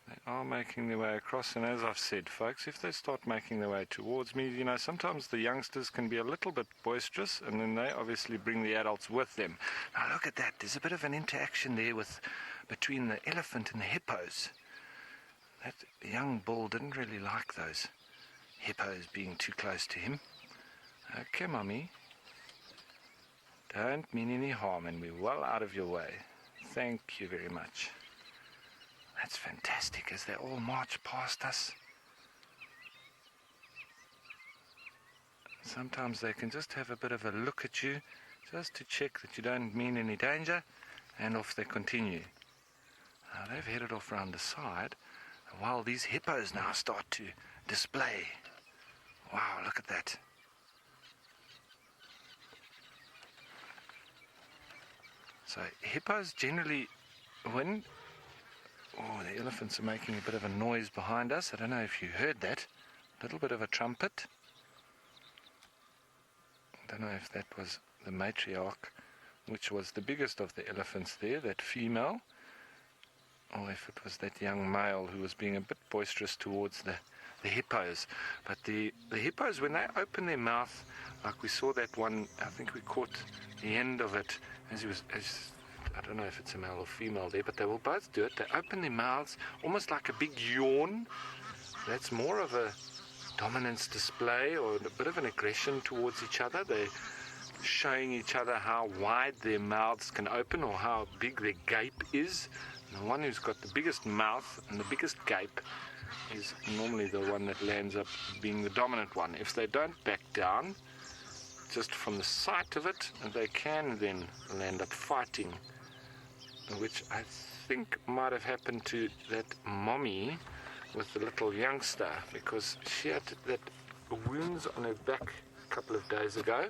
They are making their way across, and as I've said, folks, if they start making their way towards me, you know, sometimes the youngsters can be a little bit boisterous, and then they obviously bring the adults with them. Now look at that, there's a bit of an interaction there between the elephant and the hippos. That young bull didn't really like those hippos being too close to him. Okay, Mummy. Don't mean any harm, and we're well out of your way. Thank you very much. That's fantastic as they all march past us. Sometimes they can just have a bit of a look at you, just to check that you don't mean any danger, and off they continue. Now they've headed off round the side, while these hippos now start to display. Wow, look at that. So hippos generally, when the elephants are making a bit of a noise behind us. I don't know if you heard that. A little bit of a trumpet. I don't know if that was the matriarch, which was the biggest of the elephants there, that female, or if it was that young male who was being a bit boisterous towards the hippos. But the hippos, when they open their mouth, like we saw that one, I think we caught the end of it as I don't know if it's a male or female there, but they will both do it. They open their mouths almost like a big yawn. That's more of a dominance display or a bit of an aggression towards each other. They're showing each other how wide their mouths can open or how big their gape is. And the one who's got the biggest mouth and the biggest gape is normally the one that lands up being the dominant one. If they don't back down, just from the sight of it, they can then land up fighting, which I think might have happened to that mommy with the little youngster, because she had that wounds on her back a couple of days ago,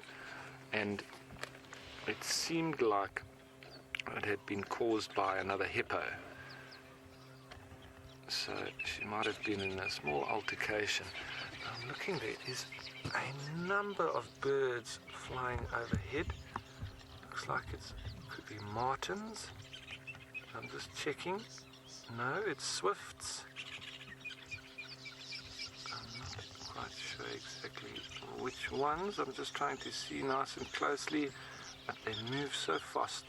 and it seemed like it had been caused by another hippo. So she might have been in a small altercation. I'm looking, there is a number of birds flying overhead. Looks like it could be martins. I'm just checking. No, it's swifts. I'm not quite sure exactly which ones. I'm just trying to see nice and closely, but they move so fast.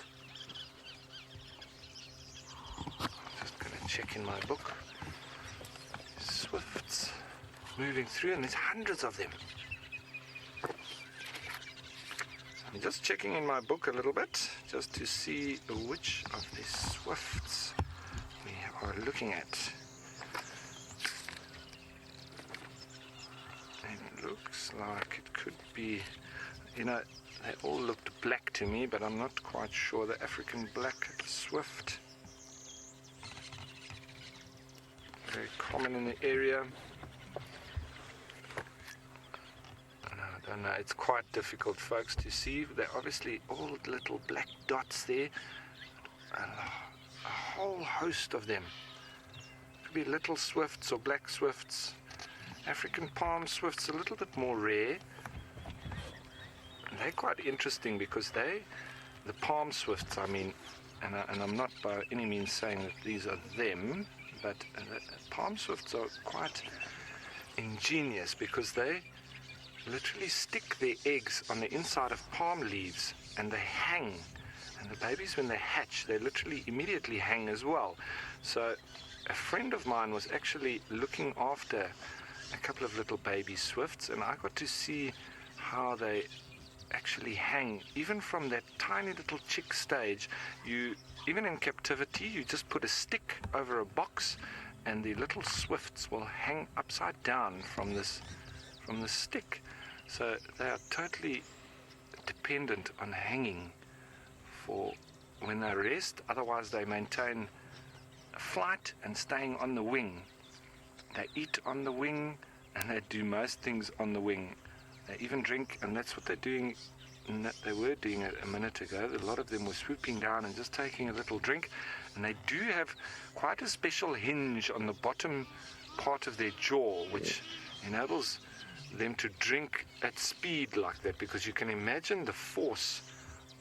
I'm just going to check in my book. Swifts. moving through, and there's hundreds of them. I'm just checking in my book a little bit, just to see which of the swifts we are looking at. It looks like it could be, they all looked black to me, but I'm not quite sure. The African black swift, very common in the area. I don't know, it's quite difficult, folks, to see. They're obviously all little black dots there. A whole host of them. Could be little swifts or black swifts. African palm swifts a little bit more rare. And they're quite interesting because the palm swifts, I mean, and I'm not by any means saying that these are them, but the palm swifts are quite ingenious because they literally stick their eggs on the inside of palm leaves and they hang. And the babies, when they hatch, they literally immediately hang as well. So a friend of mine was actually looking after a couple of little baby swifts, and I got to see how they actually hang. Even from that tiny little chick stage, even in captivity, you just put a stick over a box and the little swifts will hang upside down from the stick. So they are totally dependent on hanging for when they rest. Otherwise they maintain flight and staying on the wing. They eat on the wing and they do most things on the wing. They even drink, and that's what they're doing. They were doing it a minute ago. A lot of them were swooping down and just taking a little drink, and they do have quite a special hinge on the bottom part of their jaw, which enables them to drink at speed like that, because you can imagine the force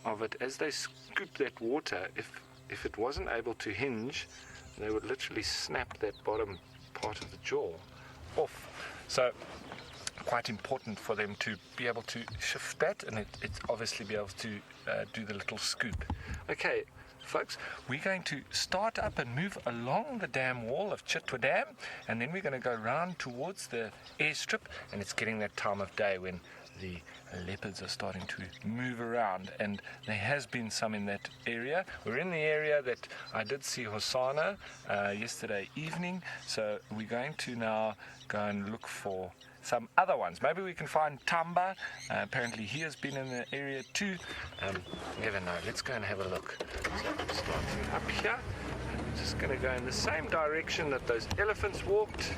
of it as they scoop that water. If it wasn't able to hinge, they would literally snap that bottom part of the jaw off. So quite important for them to be able to shift that, and it's obviously be able to do the little scoop. Okay, folks, we're going to start up and move along the dam wall of Chitwa Dam, and then we're going to go round towards the airstrip, and it's getting that time of day when the leopards are starting to move around, and there has been some in that area. We're in the area that I did see Hosanna yesterday evening, so we're going to now go and look for some other ones. Maybe we can find Tamba. Apparently he has been in the area too. Never know. Let's go and have a look. So I'm starting up here. I'm just going to go in the same direction that those elephants walked.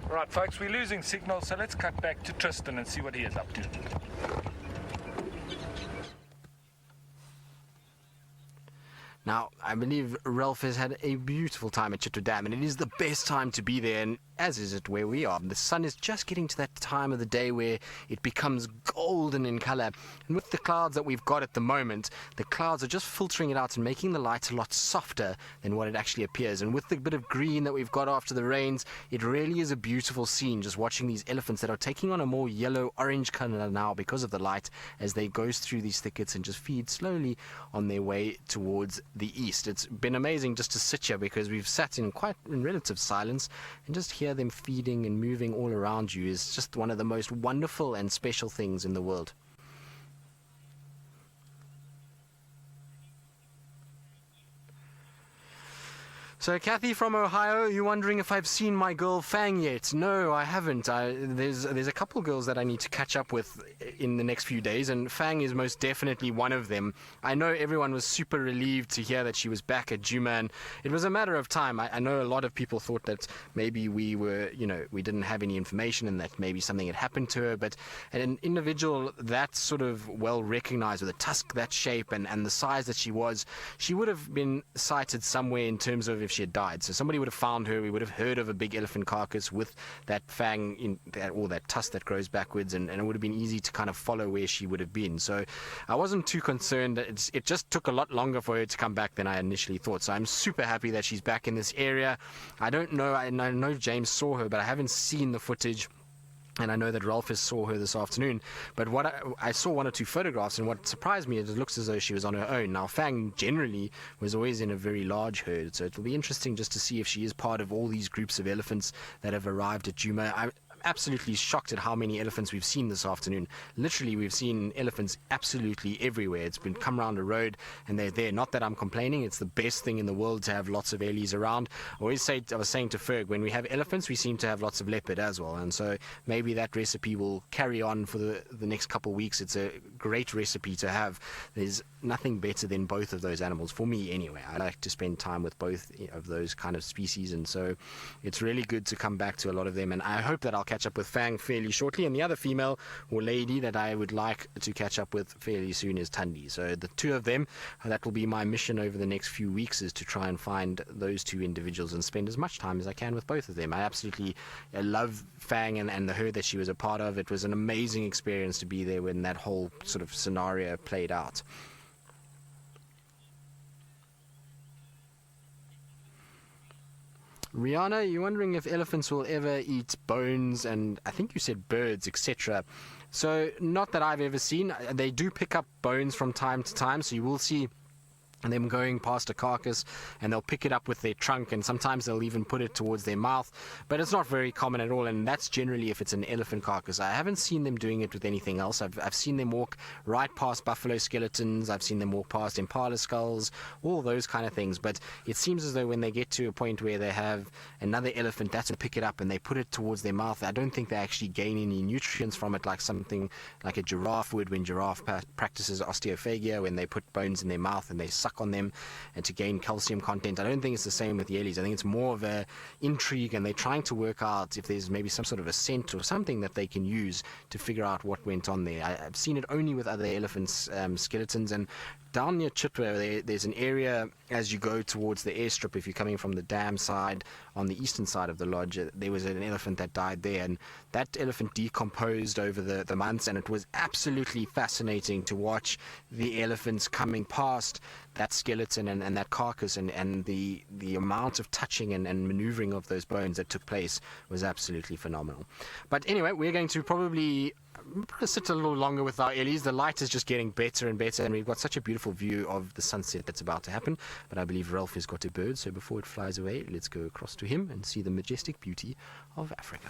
Right, folks, we're losing signal, so let's cut back to Tristan and see what he is up to. Now, I believe Ralph has had a beautiful time at Chitwa Dam, and it is the best time to be there, and as is it where we are. The sun is just getting to that time of the day where it becomes golden in color, and with the clouds that we've got at the moment, the clouds are just filtering it out and making the light a lot softer than what it actually appears. And with the bit of green that we've got after the rains, it really is a beautiful scene, just watching these elephants that are taking on a more yellow-orange color now because of the light as they go through these thickets and just feed slowly on their way towards the east. It's been amazing just to sit here because we've sat in relative silence, and just hear them feeding and moving all around you is just one of the most wonderful and special things in the world. So, Kathy from Ohio, you're wondering if I've seen my girl Fang yet? No, I haven't. There's a couple girls that I need to catch up with in the next few days, and Fang is most definitely one of them. I know everyone was super relieved to hear that she was back at Djuma, and it was a matter of time. I know a lot of people thought that maybe we didn't have any information and that maybe something had happened to her, but an individual that sort of well recognized with a tusk that shape and the size that she would have been sighted somewhere in terms of if she had died. So somebody would have found her. We would have heard of a big elephant carcass with that fang or that tusk that grows backwards, and it would have been easy to kind of follow where she would have been. So I wasn't too concerned. It just took a lot longer for her to come back than I initially thought. So I'm super happy that she's back in this area. I don't know. I know James saw her, but I haven't seen the footage. And I know that Ralphus saw her this afternoon, but what I saw one or two photographs, and what surprised me is it looks as though she was on her own. Now, Fang generally was always in a very large herd, so it'll be interesting just to see if she is part of all these groups of elephants that have arrived at Djuma. I'm absolutely shocked at how many elephants we've seen this afternoon. Literally, we've seen elephants absolutely everywhere. It's been come around the road, and they're there. Not that I'm complaining. It's the best thing in the world to have lots of Ellies around. I was saying to Ferg, when we have elephants, we seem to have lots of leopard as well, and so maybe that recipe will carry on for the next couple of weeks. It's a great recipe to have. There's nothing better than both of those animals, for me anyway. I like to spend time with both of those kind of species, and so it's really good to come back to a lot of them, and I hope that I'll catch up with Fang fairly shortly, and the other female or lady that I would like to catch up with fairly soon is Tundi. So the two of them, that will be my mission over the next few weeks, is to try and find those two individuals and spend as much time as I can with both of them. I absolutely love Fang and the herd that she was a part of. It was an amazing experience to be there when that whole sort of scenario played out. Rihanna, you're wondering if elephants will ever eat bones and I think you said birds, etc. So not that I've ever seen. They do pick up bones from time to time, so you will see them going past a carcass and they'll pick it up with their trunk, and sometimes they'll even put it towards their mouth, but it's not very common at all, and that's generally if it's an elephant carcass. I haven't seen them doing it with anything else. I've seen them walk right past buffalo skeletons, I've seen them walk past impala skulls, all those kind of things, but it seems as though when they get to a point where they have another elephant that's to pick it up and they put it towards their mouth, I don't think they actually gain any nutrients from it like something like a giraffe would when giraffe practices osteophagia, when they put bones in their mouth and they suck on them and to gain calcium content. I don't think it's the same with the Ellies. I think it's more of a intrigue, and they're trying to work out if there's maybe some sort of a scent or something that they can use to figure out what went on there. I've seen it only with other elephants' skeletons, and down near Chitwa, there's an area as you go towards the airstrip. If you're coming from the dam side on the eastern side of the lodge, there was an elephant that died there, and that elephant decomposed over the months, and it was absolutely fascinating to watch the elephants coming past that skeleton and that carcass, and the amount of touching and maneuvering of those bones that took place was absolutely phenomenal. But anyway, we're going to probably sit a little longer with our Ellies. The light is just getting better and better, and we've got such a beautiful view of the sunset that's about to happen. But I believe Ralph has got a bird, so before it flies away, let's go across to him and see the majestic beauty of Africa.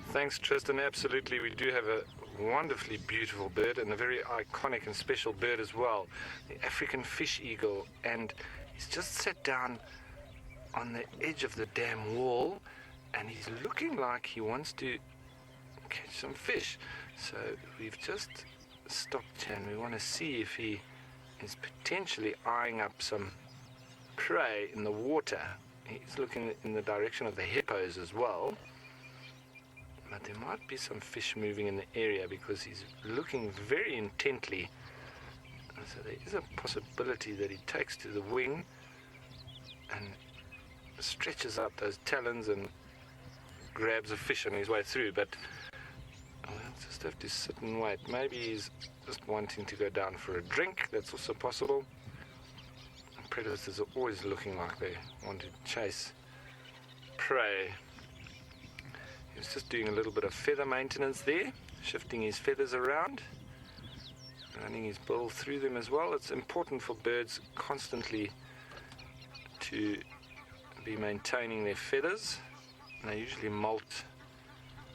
Thanks, Tristan. Absolutely, we do have a wonderfully beautiful bird, and a very iconic and special bird as well, the African fish eagle, and he's just sat down on the edge of the dam wall, and he's looking like he wants to catch some fish. So we've just stopped and we want to see if he is potentially eyeing up some prey in the water. He's looking in the direction of the hippos as well, but there might be some fish moving in the area because he's looking very intently. So there is a possibility that he takes to the wing and stretches out those talons and grabs a fish on his way through, but I'll just have to sit and wait. Maybe he's just wanting to go down for a drink. That's also possible. Predators are always looking like they want to chase prey. He was just doing a little bit of feather maintenance there, shifting his feathers around, running his bill through them as well. It's important for birds constantly to be maintaining their feathers. And they usually molt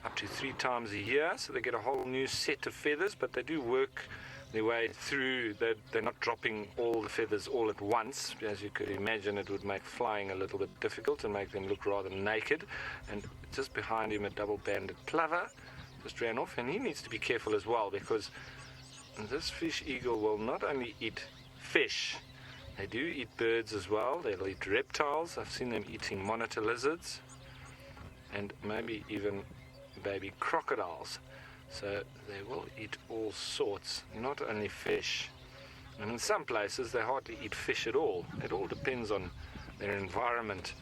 up to 3 times a year, so they get a whole new set of feathers, but they do work their way through. They're not dropping all the feathers all at once. As you could imagine, it would make flying a little bit difficult and make them look rather naked. And just behind him, a double-banded plover just ran off, and he needs to be careful as well, because this fish eagle will not only eat fish, they do eat birds as well. They'll eat reptiles. I've seen them eating monitor lizards, and maybe even baby crocodiles. So they will eat all sorts, not only fish. And in some places they hardly eat fish at all. It all depends on their environment,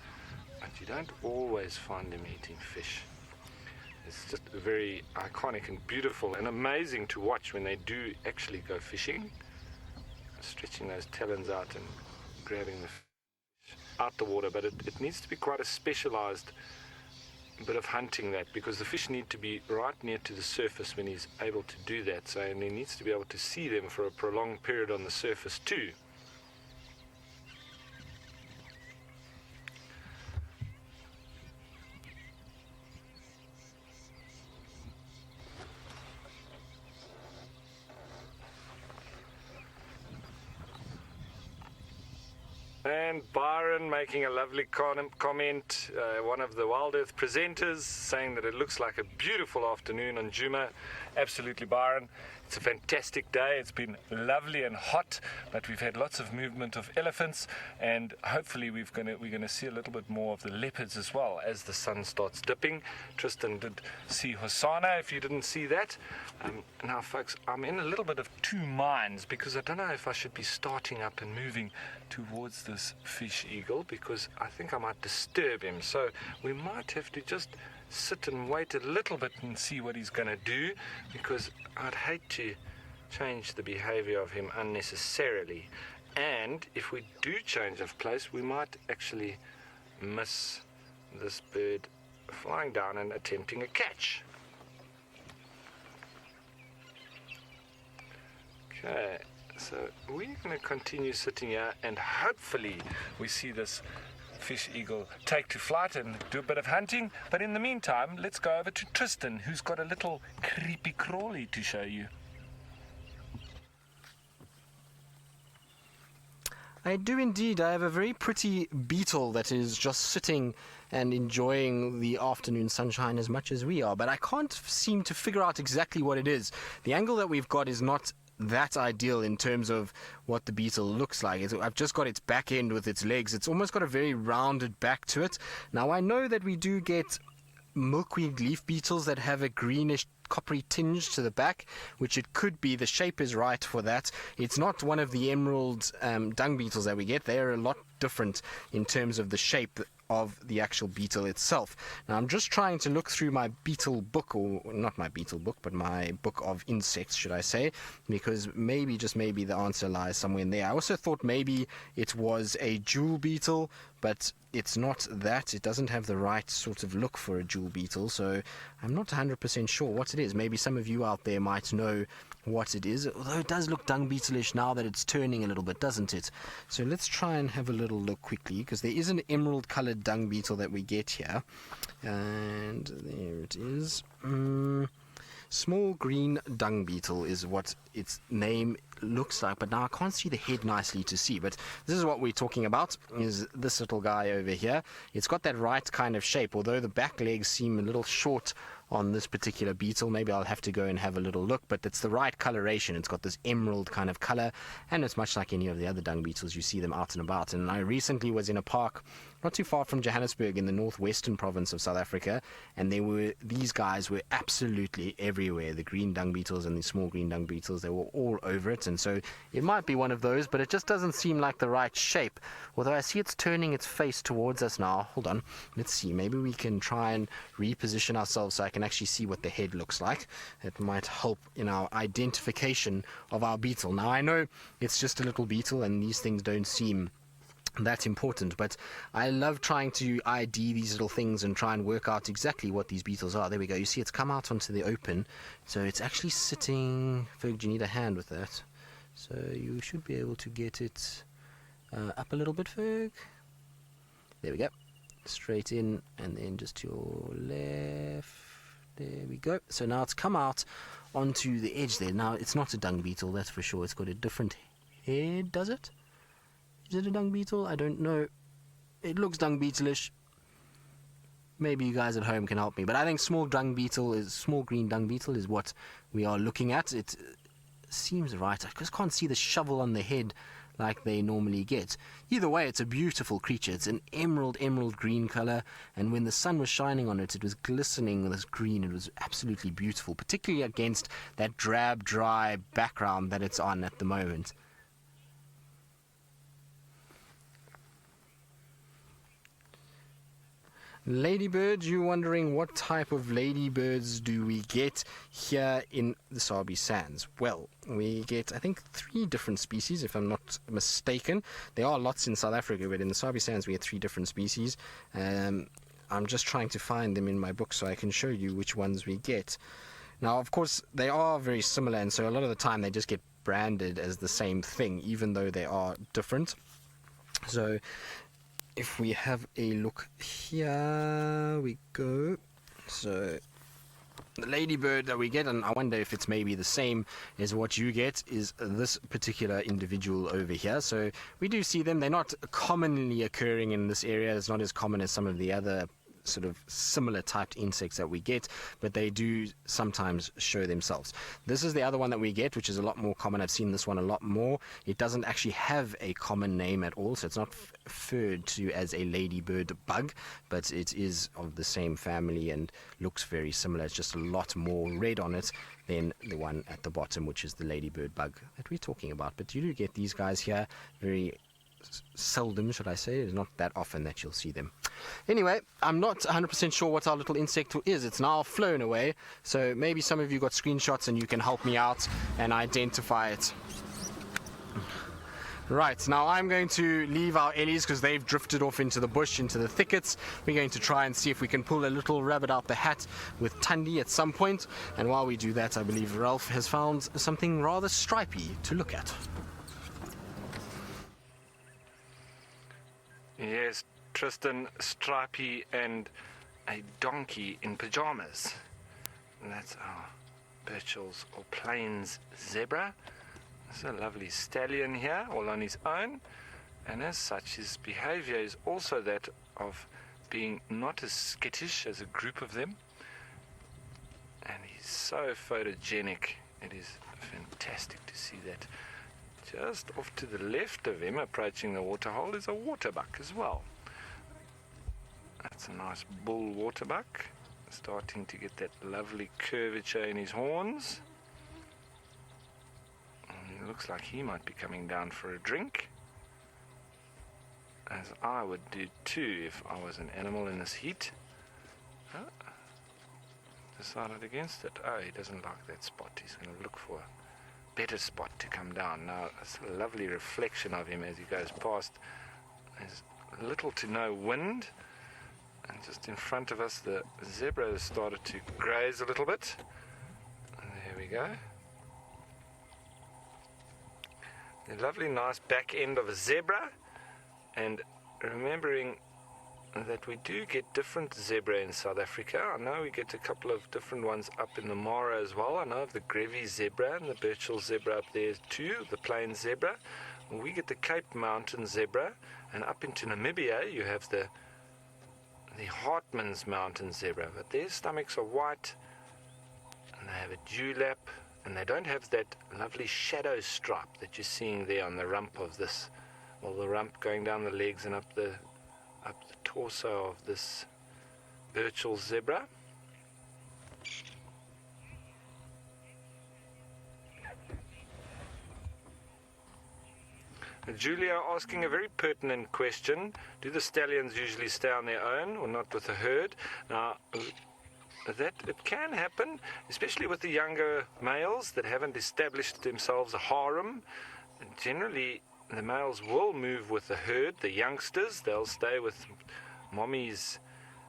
but you don't always find them eating fish. It's just very iconic and beautiful and amazing to watch when they do actually go fishing, stretching those talons out and grabbing the fish out the water. But it needs to be quite a specialized bit of hunting that, because the fish need to be right near to the surface when he's able to do that. So, and he needs to be able to see them for a prolonged period on the surface too. And Byron making a lovely comment, one of the Wild Earth presenters, saying that it looks like a beautiful afternoon on Juma. Absolutely, Byron. It's a fantastic day. It's been lovely and hot, but we've had lots of movement of elephants, and hopefully we're going to see a little bit more of the leopards as well as the sun starts dipping. Tristan did see Hosanna, if you didn't see that. Now, folks, I'm in a little bit of two minds, because I don't know if I should be starting up and moving towards this fish eagle, because I think I might disturb him. So we might have to just sit and wait a little bit and see what he's going to do, because I'd hate to change the behavior of him unnecessarily. And if we do change of place, we might actually miss this bird flying down and attempting a catch. Okay, so we're going to continue sitting here, and hopefully we see this fish eagle take to flight and do a bit of hunting. But in the meantime, let's go over to Tristan, who's got a little creepy crawly to show you. I do indeed. I have a very pretty beetle that is just sitting and enjoying the afternoon sunshine as much as we are, but I can't seem to figure out exactly what it is. The angle that we've got is not that ideal in terms of what the beetle looks like. I've just got its back end with its legs. It's almost got a very rounded back to it. Now, I know that we do get milkweed leaf beetles that have a greenish coppery tinge to the back, which it could be. The shape is right for that. It's not one of the emerald dung beetles that we get. They are a lot different in terms of the shape of the actual beetle itself. Now, I'm just trying to look through my beetle book, or not my beetle book, but my book of insects, should I say, because maybe, just maybe, the answer lies somewhere in there. I also thought maybe it was a jewel beetle, but it's not that. It doesn't have the right sort of look for a jewel beetle, so I'm not 100% sure what it is. Maybe some of you out there might know what it is, although it does look dung beetle-ish now that it's turning a little bit, doesn't it? So let's try and have a little look quickly, because there is an emerald coloured dung beetle that we get here, and there it is. Small green dung beetle is what its name looks like, but now I can't see the head nicely to see. But this is what we're talking about, is this little guy over here. It's got that right kind of shape, although the back legs seem a little short on this particular beetle. Maybe I'll have to go and have a little look, but it's the right coloration. It's got this emerald kind of color, and it's much like any of the other dung beetles. You see them out and about. And I recently was in a park not too far from Johannesburg in the northwestern province of South Africa, and these guys were absolutely everywhere. The green dung beetles and the small green dung beetles, they were all over it. And so it might be one of those, but it just doesn't seem like the right shape. Although I see it's turning its face towards us now. Hold on, let's see. Maybe we can try and reposition ourselves so I can actually see what the head looks like. It might help in our identification of our beetle. Now, I know it's just a little beetle and these things don't seem that important, but I love trying to ID these little things and try and work out exactly what these beetles are. There we go. You see it's come out onto the open, so it's actually sitting. Ferg, you need a hand with that, so you should be able to get it up a little bit, Ferg. There we go. Straight in, and then just to your left. There we go. So now it's come out onto the edge there. Now, it's not a dung beetle, that's for sure. It's got a different head, does it? Is it a dung beetle? I don't know. It looks dung beetle-ish. Maybe you guys at home can help me. But I think small green dung beetle is what we are looking at. It seems right. I just can't see the shovel on the head like they normally get. Either way, it's a beautiful creature. It's an emerald green color, and when the sun was shining on it, it was glistening with this green. It was absolutely beautiful, particularly against that drab, dry background that it's on at the moment. Ladybirds, you're wondering what type of ladybirds do we get here in the Sabi Sands? Well, we get, I think, 3 different species, if I'm not mistaken. There are lots in South Africa, but in the Sabi Sands we get 3 different species. I'm just trying to find them in my book so I can show you which ones we get. Now, of course, they are very similar, and so a lot of the time they just get branded as the same thing, even though they are different. So if we have a look here, we go. So the ladybird that we get, and I wonder if it's maybe the same as what you get, is this particular individual over here. So we do see them. They're not commonly occurring in this area. It's not as common as some of the other sort of similar typed insects that we get, but they do sometimes show themselves. This is the other one that we get, which is a lot more common. I've seen this one a lot more. It doesn't actually have a common name at all, so it's not referred to as a ladybird bug, but it is of the same family and looks very similar. It's just a lot more red on it than the one at the bottom, which is the ladybird bug that we're talking about. But you do get these guys here very seldom, should I say. It's not that often that you'll see them. Anyway, I'm not 100% sure what our little insect is. It's now flown away, so maybe some of you got screenshots and you can help me out and identify it. Right, now I'm going to leave our ellies because they've drifted off into the bush, into the thickets. We're going to try and see if we can pull a little rabbit out the hat with Tundi at some point. And while we do that, I believe Ralph has found something rather stripy to look at. Yes, Tristan, stripy and a donkey in pajamas. And that's our Birchall's or Plains zebra. There's a lovely stallion here, all on his own. And as such, his behavior is also that of being not as skittish as a group of them. And he's so photogenic. It is fantastic to see that. Just off to the left of him, approaching the waterhole, is a waterbuck as well. That's a nice bull waterbuck, starting to get that lovely curvature in his horns. And it looks like he might be coming down for a drink, as I would do too if I was an animal in this heat. Oh, decided against it. Oh, he doesn't like that spot. He's going to look for a better spot to come down. Now, it's a lovely reflection of him as he goes past. There's little to no wind, and just in front of us the zebra has started to graze a little bit. And there we go. The lovely nice back end of a zebra, and remembering that we do get different zebra in South Africa. I know we get a couple of different ones up in the Mara as well. I know of the Giraffe zebra and the Birchall zebra up there too, the Plains zebra. We get the Cape Mountain zebra, and up into Namibia you have the Hartmann's Mountain zebra, but their stomachs are white and they have a dewlap, and they don't have that lovely shadow stripe that you're seeing there on the rump of this, well, the rump going down the legs and up the torso of this Birchall zebra. Julia asking a very pertinent question. Do the stallions usually stay on their own or not with the herd? Now, that it can happen, especially with the younger males that haven't established themselves a harem. Generally, the males will move with the herd. The youngsters, they'll stay with mommy's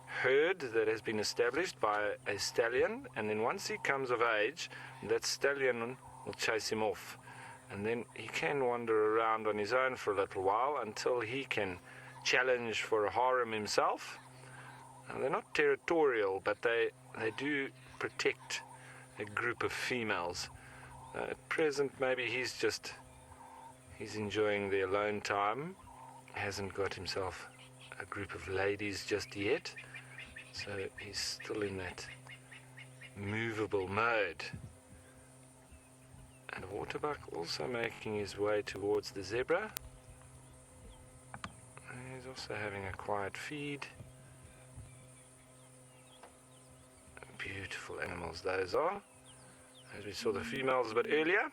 herd that has been established by a stallion, and then once he comes of age, that stallion will chase him off. And then he can wander around on his own for a little while until he can challenge for a harem himself. Now, they're not territorial, but they do protect a group of females. At present, maybe he's enjoying the alone time. Hasn't got himself a group of ladies just yet, so he's still in that movable mode. And Waterbuck also making his way towards the zebra. He's also having a quiet feed. Beautiful animals those are, as we saw the females a bit earlier.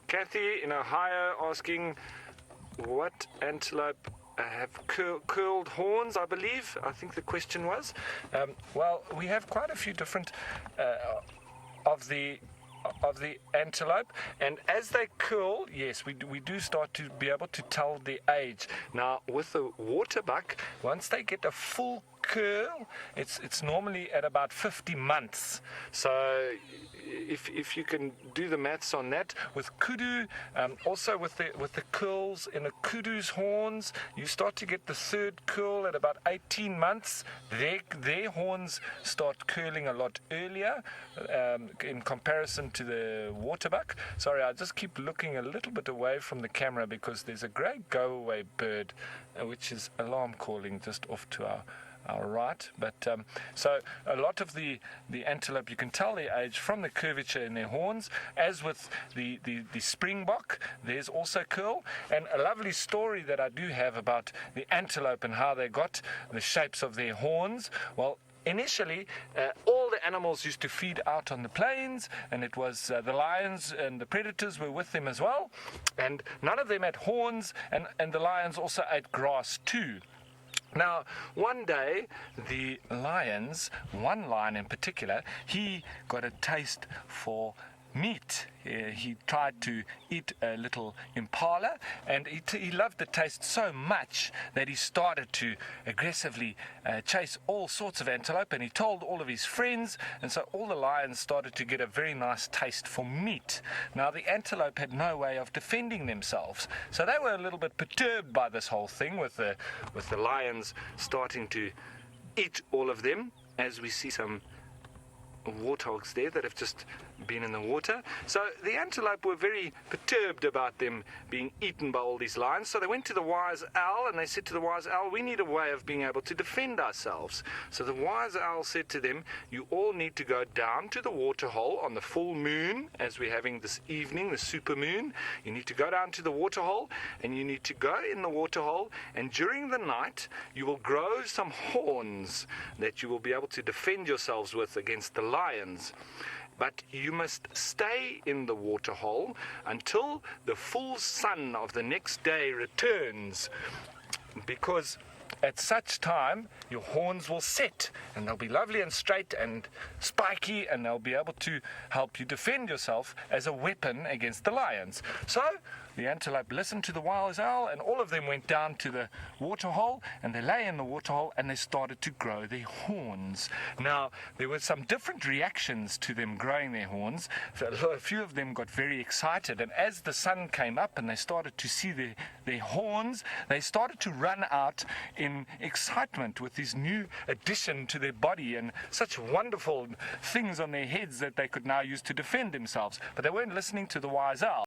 Kathy in Ohio asking what antelope have curled horns, I believe. I think the question was. Well, we have quite a few different of the of the antelope, and as they curl, yes, we do start to be able to tell the age. Now, with the waterbuck, once they get a full curl, it's normally at about 50 months. So if you can do the maths on that, with kudu, also with the curls in a kudu's horns, you start to get the third curl at about 18 months. Their horns start curling a lot earlier in comparison to the waterbuck. Sorry, I just keep looking a little bit away from the camera because there's a great go-away bird which is alarm calling just off to our right. But so a lot of the antelope, you can tell their age from the curvature in their horns. As with the springbok, there's also curl. And a lovely story that I do have about the antelope and how they got the shapes of their horns. Well, initially, all the animals used to feed out on the plains, and it was the lions and the predators were with them as well. And none of them had horns, and the lions also ate grass too. Now, one day, the lions, one lion in particular, he got a taste for meat. He tried to eat a little impala, and he loved the taste so much that he started to aggressively chase all sorts of antelope, and he told all of his friends, and so all the lions started to get a very nice taste for meat. Now, the antelope had no way of defending themselves, so they were a little bit perturbed by this whole thing with the lions starting to eat all of them, as we see some warthogs there that have just been in the water. So the antelope were very perturbed about them being eaten by all these lions. So they went to the wise owl and they said to the wise owl, we need a way of being able to defend ourselves. So the wise owl said to them, you all need to go down to the waterhole on the full moon, as we're having this evening, the super moon. You need to go down to the waterhole, and you need to go in the waterhole, and during the night you will grow some horns that you will be able to defend yourselves with against the lions. But you must stay in the waterhole until the full sun of the next day returns, because at such time your horns will set and they'll be lovely and straight and spiky, and they'll be able to help you defend yourself as a weapon against the lions. So the antelope listened to the wise owl, and all of them went down to the waterhole, and they lay in the waterhole and they started to grow their horns. Now, there were some different reactions to them growing their horns. A few of them got very excited, and as the sun came up and they started to see their horns, they started to run out in excitement with this new addition to their body and such wonderful things on their heads that they could now use to defend themselves. But they weren't listening to the wise owl.